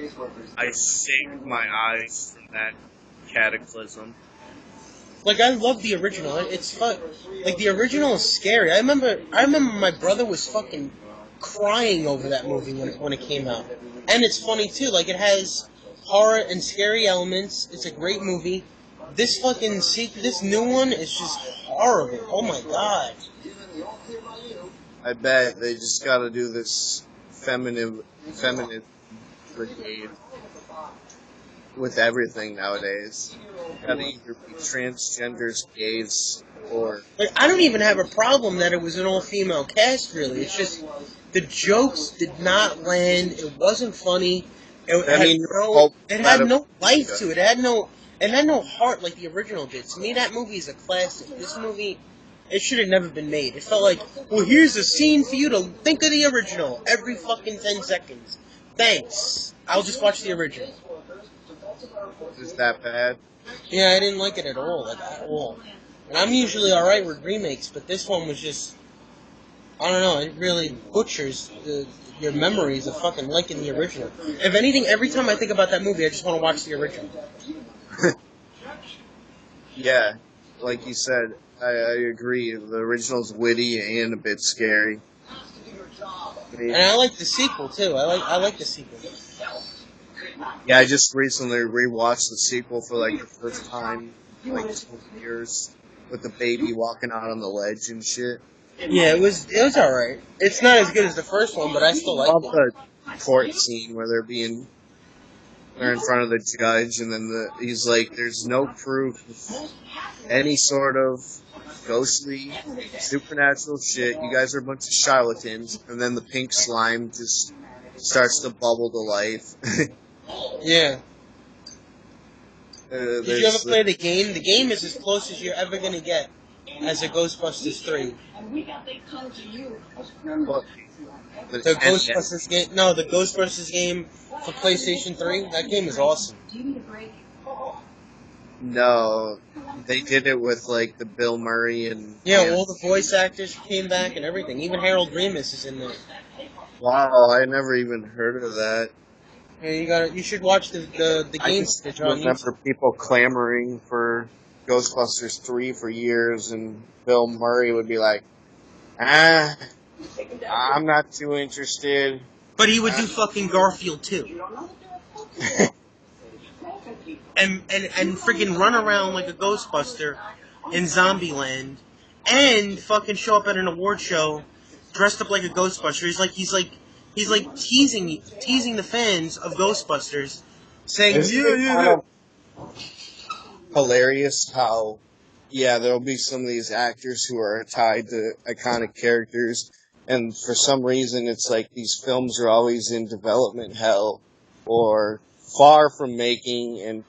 I saved my eyes from that cataclysm. Like I love the original. It's fun. Like the original is scary. I remember my brother was fucking crying over that movie when it came out. And it's funny too. Like it has horror and scary elements. It's a great movie. This new one is just horrible. Oh my god. I bet they just got to do this feminine brigade with everything nowadays. Gotta either be transgenders, gays, or Like I don't even have a problem that it was an all-female cast. Really, it's just the jokes did not land. It wasn't funny. I mean, hope It that had no life to it. It had no heart like the original did. To me, that movie is a classic. This movie, it should have never been made. It felt like, well, here's a scene for you to think of the original every fucking 10 seconds. Thanks. I'll just watch the original. is that bad. Yeah, I didn't like it at all, like at all. And I'm usually alright with remakes, but this one was just, I don't know, it really butchers your memories of fucking liking the original. If anything, every time I think about that movie, I just want to watch the original. Yeah, like you said, I agree. The original's witty and a bit scary. And I like the sequel too. I like the sequel. Yeah, I just recently rewatched the sequel for like the first time in like 12 years with the baby walking out on the ledge and shit. Yeah, it was alright. It's not as good as the first one, but I still I love liked it. the court scene where they're in front of the judge, and then he's like, "There's no proof of any sort of ghostly, supernatural shit. You guys are a bunch of charlatans." And then the pink slime just starts to bubble to life. Yeah. Did you ever There's play the game? The game is as close as you're ever gonna get as a Ghostbusters 3. the The Ghostbusters game, no, the Ghostbusters game for PlayStation 3. That game is awesome. No, they did it with like the Bill Murray and Yeah, all the voice actors came back and everything. Even Harold Ramis is in there. Wow, I never even heard of that. Yeah, you should watch the I game just footage on remember YouTube. people clamoring for Ghostbusters 3 for years, and Bill Murray would be like, "Ah, I'm not too interested." But he would do fucking Garfield too. And freaking run around like a Ghostbuster in Zombieland, and fucking show up at an award show dressed up like a Ghostbuster. He's like teasing the fans of Ghostbusters, saying Isn't it kind of hilarious how, yeah, there'll be some of these actors who are tied to iconic characters, and for some reason it's like these films are always in development hell or far from making, and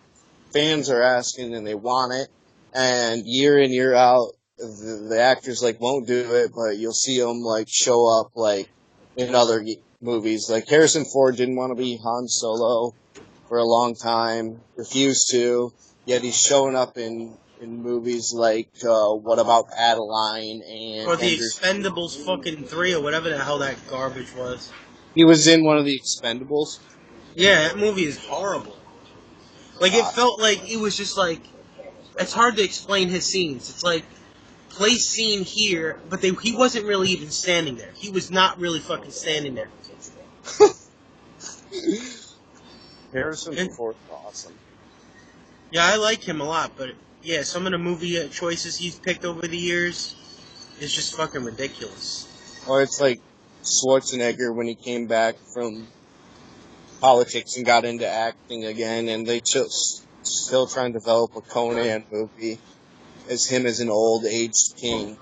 fans are asking and they want it, and year in year out the actors like won't do it, but you'll see them like show up like in other movies. Like Harrison Ford didn't want to be Han Solo for a long time, refused to, yet he's showing up in movies like What About Adeline or and the Ender. Expendables fucking 3 or whatever the hell that garbage was. He was in one of the Expendables. Yeah, that movie is horrible. Like it Uh, felt like it was just like it's hard to explain his scenes. It's like place scene here, but he wasn't really even standing there. He was not really fucking standing there. Harrison And, Ford, awesome. yeah, I like him a lot, but yeah, some of the movie choices he's picked over the years is just fucking ridiculous. Or it's like Schwarzenegger when he came back from politics and got into acting again, and they just still trying to develop a Conan movie as him as an old aged king.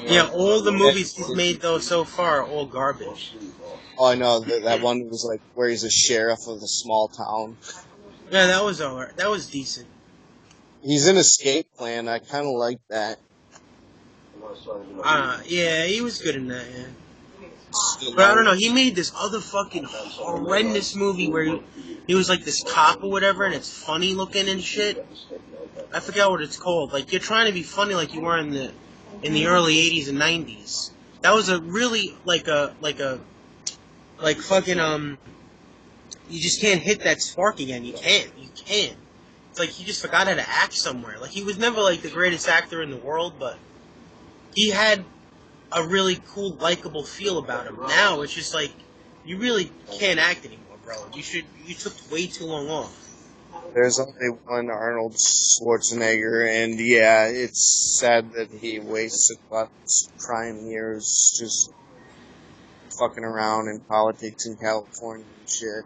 Yeah, all the movies he's made though so far are all garbage. Oh, I know that one was like where he's a sheriff of a small town. Yeah, that was alright. That was decent. He's an escape plan. I kind of like that. Yeah, he was good in that, yeah. Still But I don't long. know, he made this other fucking horrendous movie where he was like this cop or whatever, and it's funny looking and shit. I forgot what it's called. Like, you're trying to be funny like you were in the early 80s and 90s. That was a really, like fucking, you just can't hit that spark again. You can't. It's like he just forgot how to act somewhere. Like, he was never, like, the greatest actor in the world, but he had a really cool, likable feel about him. Now, it's just like, you really can't act anymore, bro. You took way too long off. There's only one Arnold Schwarzenegger, and yeah, it's sad that he wasted his prime years just fucking around in politics in California and shit.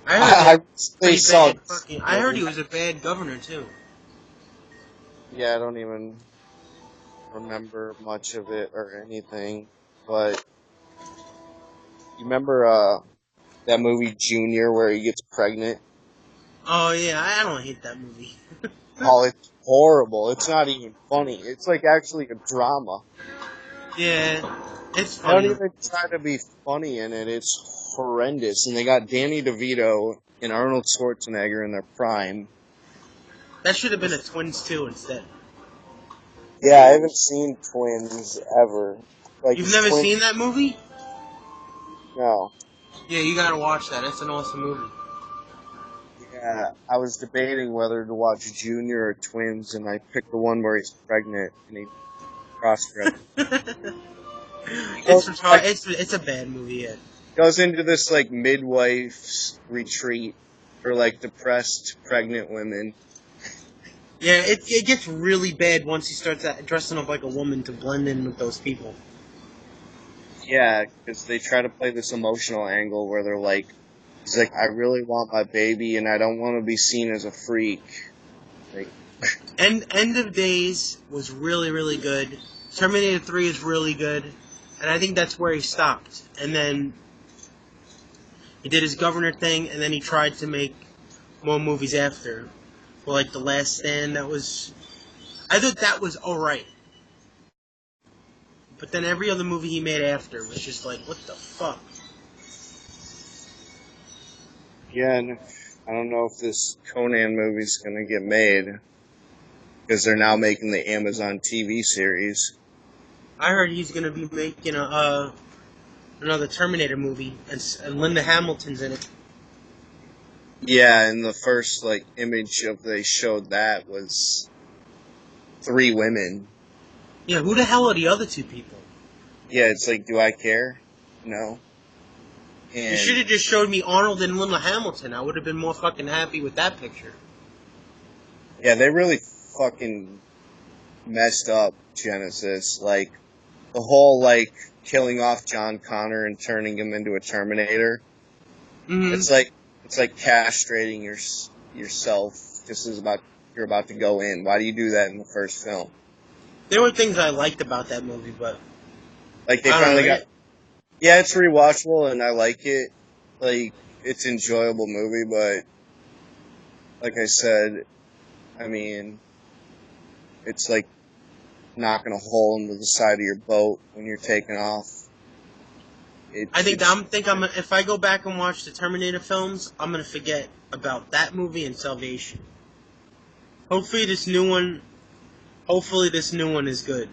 I heard I that they pretty saw. bad fucking... I heard he was a bad governor, too. Yeah, I don't even remember much of it or anything, but you remember that movie Junior where he gets pregnant? Oh, yeah, I don't hate that movie. Oh, it's horrible. It's not even funny. It's like actually a drama. Yeah, it's They don't funny. even try to be funny in it. It's horrendous. And they got Danny DeVito and Arnold Schwarzenegger in their prime. That should have been a Twins 2 instead. Yeah, I haven't seen Twins ever. Like, You've it's never Twins. seen that movie? No. Yeah, you gotta watch that. It's an awesome movie. Yeah, I was debating whether to watch Junior or Twins, and I picked the one where he's pregnant and he cross-dressed. It's a bad movie. Yeah. Goes into this like midwife's retreat for like depressed pregnant women. Yeah, it gets really bad once he starts dressing up like a woman to blend in with those people. Yeah, because they try to play this emotional angle where they're like, he's like, I really want my baby and I don't want to be seen as a freak. Like, End of Days was really, really good. Terminator 3 is really good. And I think that's where he stopped. And then he did his governor thing, and then he tried to make more movies after. Well, like The Last Stand, I thought that was alright. But then every other movie he made after was just like, what the fuck? yeah, and I don't know if this Conan movie's gonna get made because they're now making the Amazon TV series. I heard he's gonna be making another Terminator movie, and Linda Hamilton's in it. Yeah, and the first like image of they showed that was 3 women. Yeah, who the hell are the other 2 people? Yeah, it's like, do I care? No. And You should have just showed me Arnold and Linda Hamilton. I would have been more fucking happy with that picture. yeah, they really fucking messed up Genesis. Like, the whole, like, killing off John Connor and turning him into a Terminator. Mm-hmm. It's like castrating yourself just as you're about to go in. Why do you do that in the first film? There were things I liked about that movie, but Like, they I don't finally know. got... Yeah, it's rewatchable, and I like it. Like, it's an enjoyable movie, but... Like I said, I mean... It's like knocking a hole into the side of your boat when you're taking off. If I go back and watch the Terminator films, I'm gonna forget about that movie and Salvation. Hopefully this new one is good.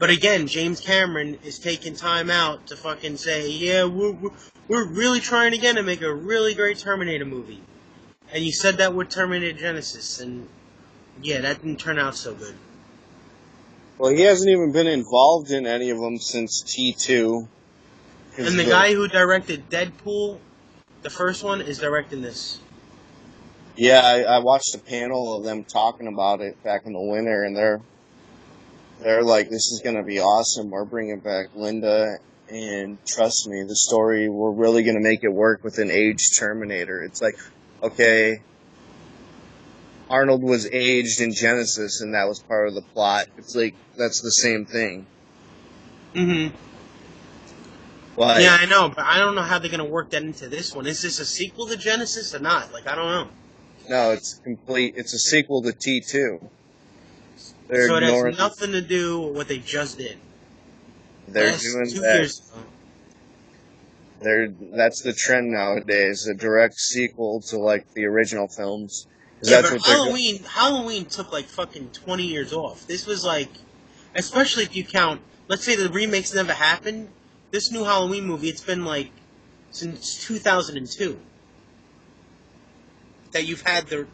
But again, James Cameron is taking time out to fucking say, yeah, we're really trying again to make a really great Terminator movie. And you said that with Terminator Genesis, and yeah, that didn't turn out so good. Well, he hasn't even been involved in any of them since T2. And the guy who directed Deadpool, the first one, is directing this. Yeah, I watched a panel of them talking about it back in the winter, and they're like, this is going to be awesome. We're bringing back Linda, and trust me, the story, we're really going to make it work with an aged Terminator. It's like, okay, Arnold was aged in Genesis, and that was part of the plot. It's like, that's the same thing. Mm-hmm. But, yeah, I know, but I don't know how they're going to work that into this one. Is this a sequel to Genesis or not? Like, I don't know. No, it's a sequel to T2. They're So it has ignoring. nothing to do with what they just did. They're Last doing 2 that. years ago. That's the trend nowadays. A direct sequel to like the original films. 'Cause Yeah, that's but what they're doing. Halloween took like fucking 20 years off. This was like, especially if you count, let's say the remakes never happened. This new Halloween movie, it's been like since 2002 that you've had the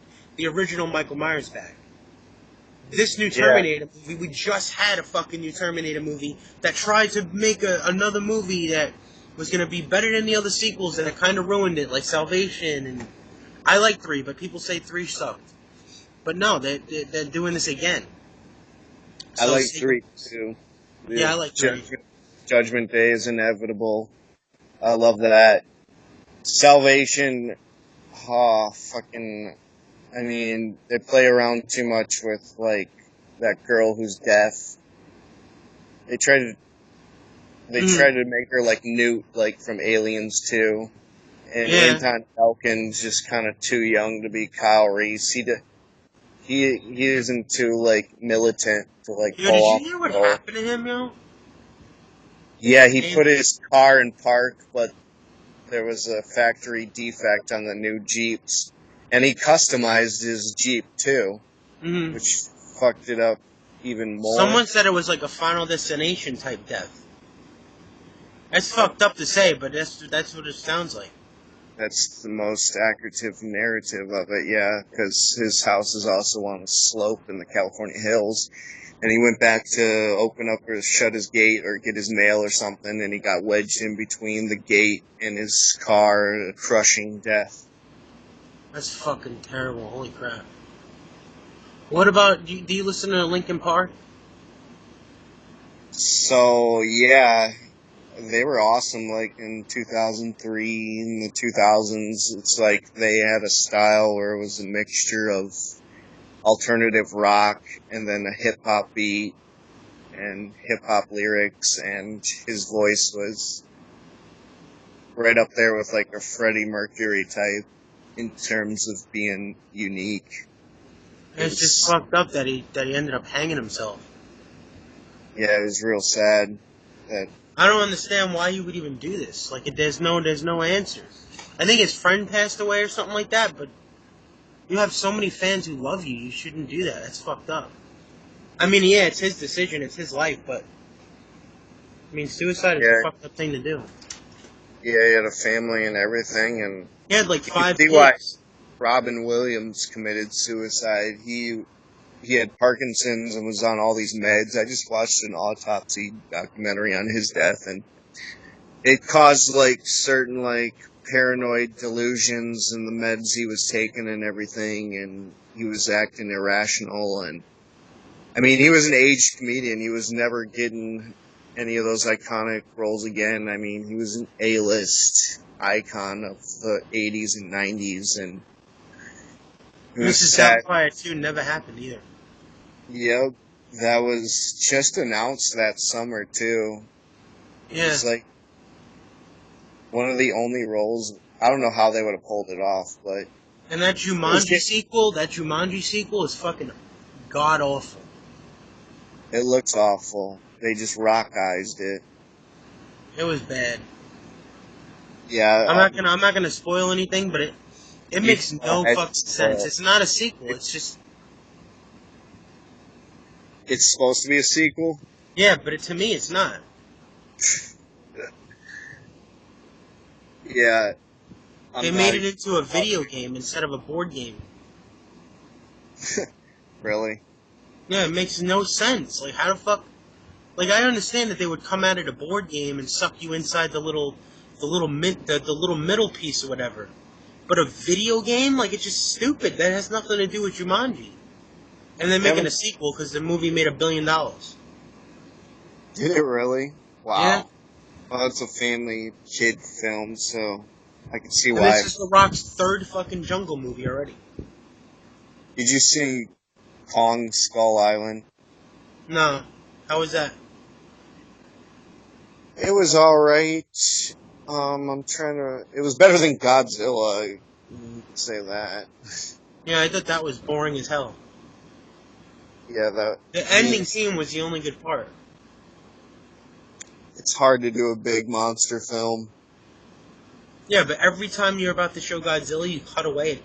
original Michael Myers back. This new Yeah. Terminator movie, we just had a fucking new Terminator movie that tried to make another movie that was going to be better than the other sequels, and it kind of ruined it, like Salvation. And I like 3, but people say 3 sucked. But no, they're doing this again. I So like 3 too. Yeah, I like 3. Judgment Day is inevitable. I love that. Salvation, fucking. I mean, they play around too much with like that girl who's deaf. They try to make her like Newt, like from Aliens 2. And Yeah. Anton Elkin's just kind of too young to be Kyle Reese. He isn't too like militant to like Yo, pull did off. you hear what the role. happened to him, yo? Yeah, he put his car in park, but there was a factory defect on the new Jeeps, and he customized his Jeep too, Mm-hmm. which fucked it up even more. Someone said it was like a Final Destination type death. That's fucked up to say, but that's what it sounds like. That's the most accurate narrative of it, yeah, because his house is also on a slope in the California hills, and he went back to open up or shut his gate or get his mail or something, and he got wedged in between the gate and his car, crushing death. That's fucking terrible. Holy crap. What about, do you listen to Linkin Park? So, yeah, they were awesome, like, in 2003, in the 2000s. It's like they had a style where it was a mixture of alternative rock and then a hip-hop beat and hip-hop lyrics, and his voice was right up there with, like, a Freddie Mercury type in terms of being unique. It's just fucked up that he ended up hanging himself. Yeah, it was real sad. That I don't understand why he would even do this. Like, there's no answers. I think his friend passed away or something like that, but you have so many fans who love you, you shouldn't do that. That's fucked up. I mean, yeah, it's his decision, it's his life, but I mean, suicide is a fucked up thing to do. Yeah, he had a family and everything, and he had like 5 kids. Why Robin Williams committed suicide. He had Parkinson's and was on all these meds. I just watched an autopsy documentary on his death, and it caused like certain like paranoid delusions and the meds he was taking and everything, and he was acting irrational. And I mean, he was an aged comedian. He was never getting any of those iconic roles again. I mean, he was an A-list icon of the 80s and 90s, and Mrs. Doubtfire 2 never happened either. Yep, that was just announced that summer too. Yeah. It's like one of the only roles. I don't know how they would have pulled it off, but and that Jumanji sequel is fucking god awful. It looks awful. They just rock-eyed it. It was bad. Yeah, I'm not gonna spoil anything, but it makes no fucking sense. It's not a sequel. It's just. It's supposed to be a sequel? Yeah, but to me, it's not. Yeah. They made it into a video game instead of a board game. Really? Yeah, it makes no sense. Like, how the fuck... Like, I understand that they would come out at a board game and suck you inside the little middle piece or whatever. But a video game? Like, it's just stupid. That has nothing to do with Jumanji. And they're making a sequel because the movie made $1 billion. Did it really? Wow. Yeah. Well, it's a family kid film, so I can see and why. This is The Rock's 3rd fucking Jungle movie already. Did you see Kong Skull Island? No. How was that? It was alright. It was better than Godzilla, I can say that. Yeah, I thought that was boring as hell. Yeah, that. The I mean, ending scene was the only good part. it's hard to do a big monster film. Yeah, but every time you're about to show Godzilla, you cut away.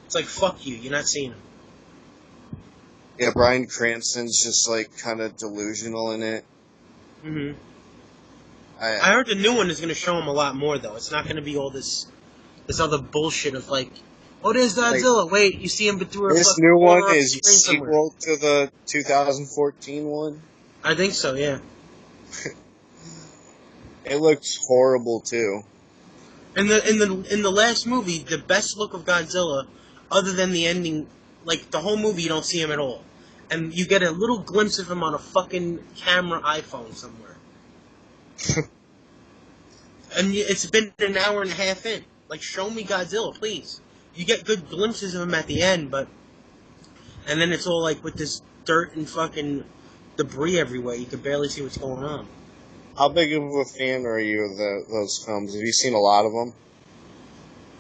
It's like, fuck you, you're not seeing him. Yeah, Bryan Cranston's just like kind of delusional in it. Mm-hmm. I I heard the new one is going to show him a lot more, though. It's not going to be all this other bullshit of like, oh, there's like Godzilla. Wait, you see him through a this fucking new one corner of the is a screen somewhere. sequel to the 2014 one. I think so, yeah. It looks horrible too. In the last movie, the best look of Godzilla, other than the ending, like the whole movie, you don't see him at all, and you get a little glimpse of him on a fucking camera iPhone somewhere. And it's been an hour and a half in. Like, show me Godzilla, please. You get good glimpses of him at the end, and then it's all like with this dirt and fucking debris everywhere. You can barely see what's going on. How big of a fan are you of those films? Have you seen a lot of them?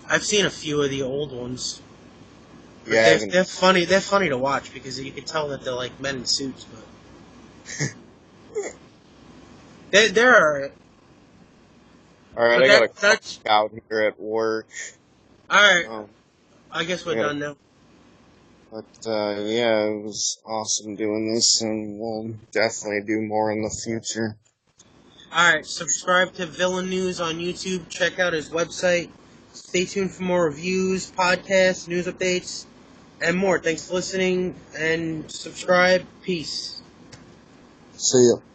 I've seen a few of the old ones. Yeah, I haven't. They're funny. They're funny to watch because you can tell that they're like men in suits, but they're All right, but I gotta that's clock out here at work. all right. Um, I guess we're yeah, done now. but yeah, it was awesome doing this, and we'll definitely do more in the future. Alright, subscribe to Villain News on YouTube. Check out his website. Stay tuned for more reviews, podcasts, news updates, and more. Thanks for listening, and subscribe. Peace. See ya.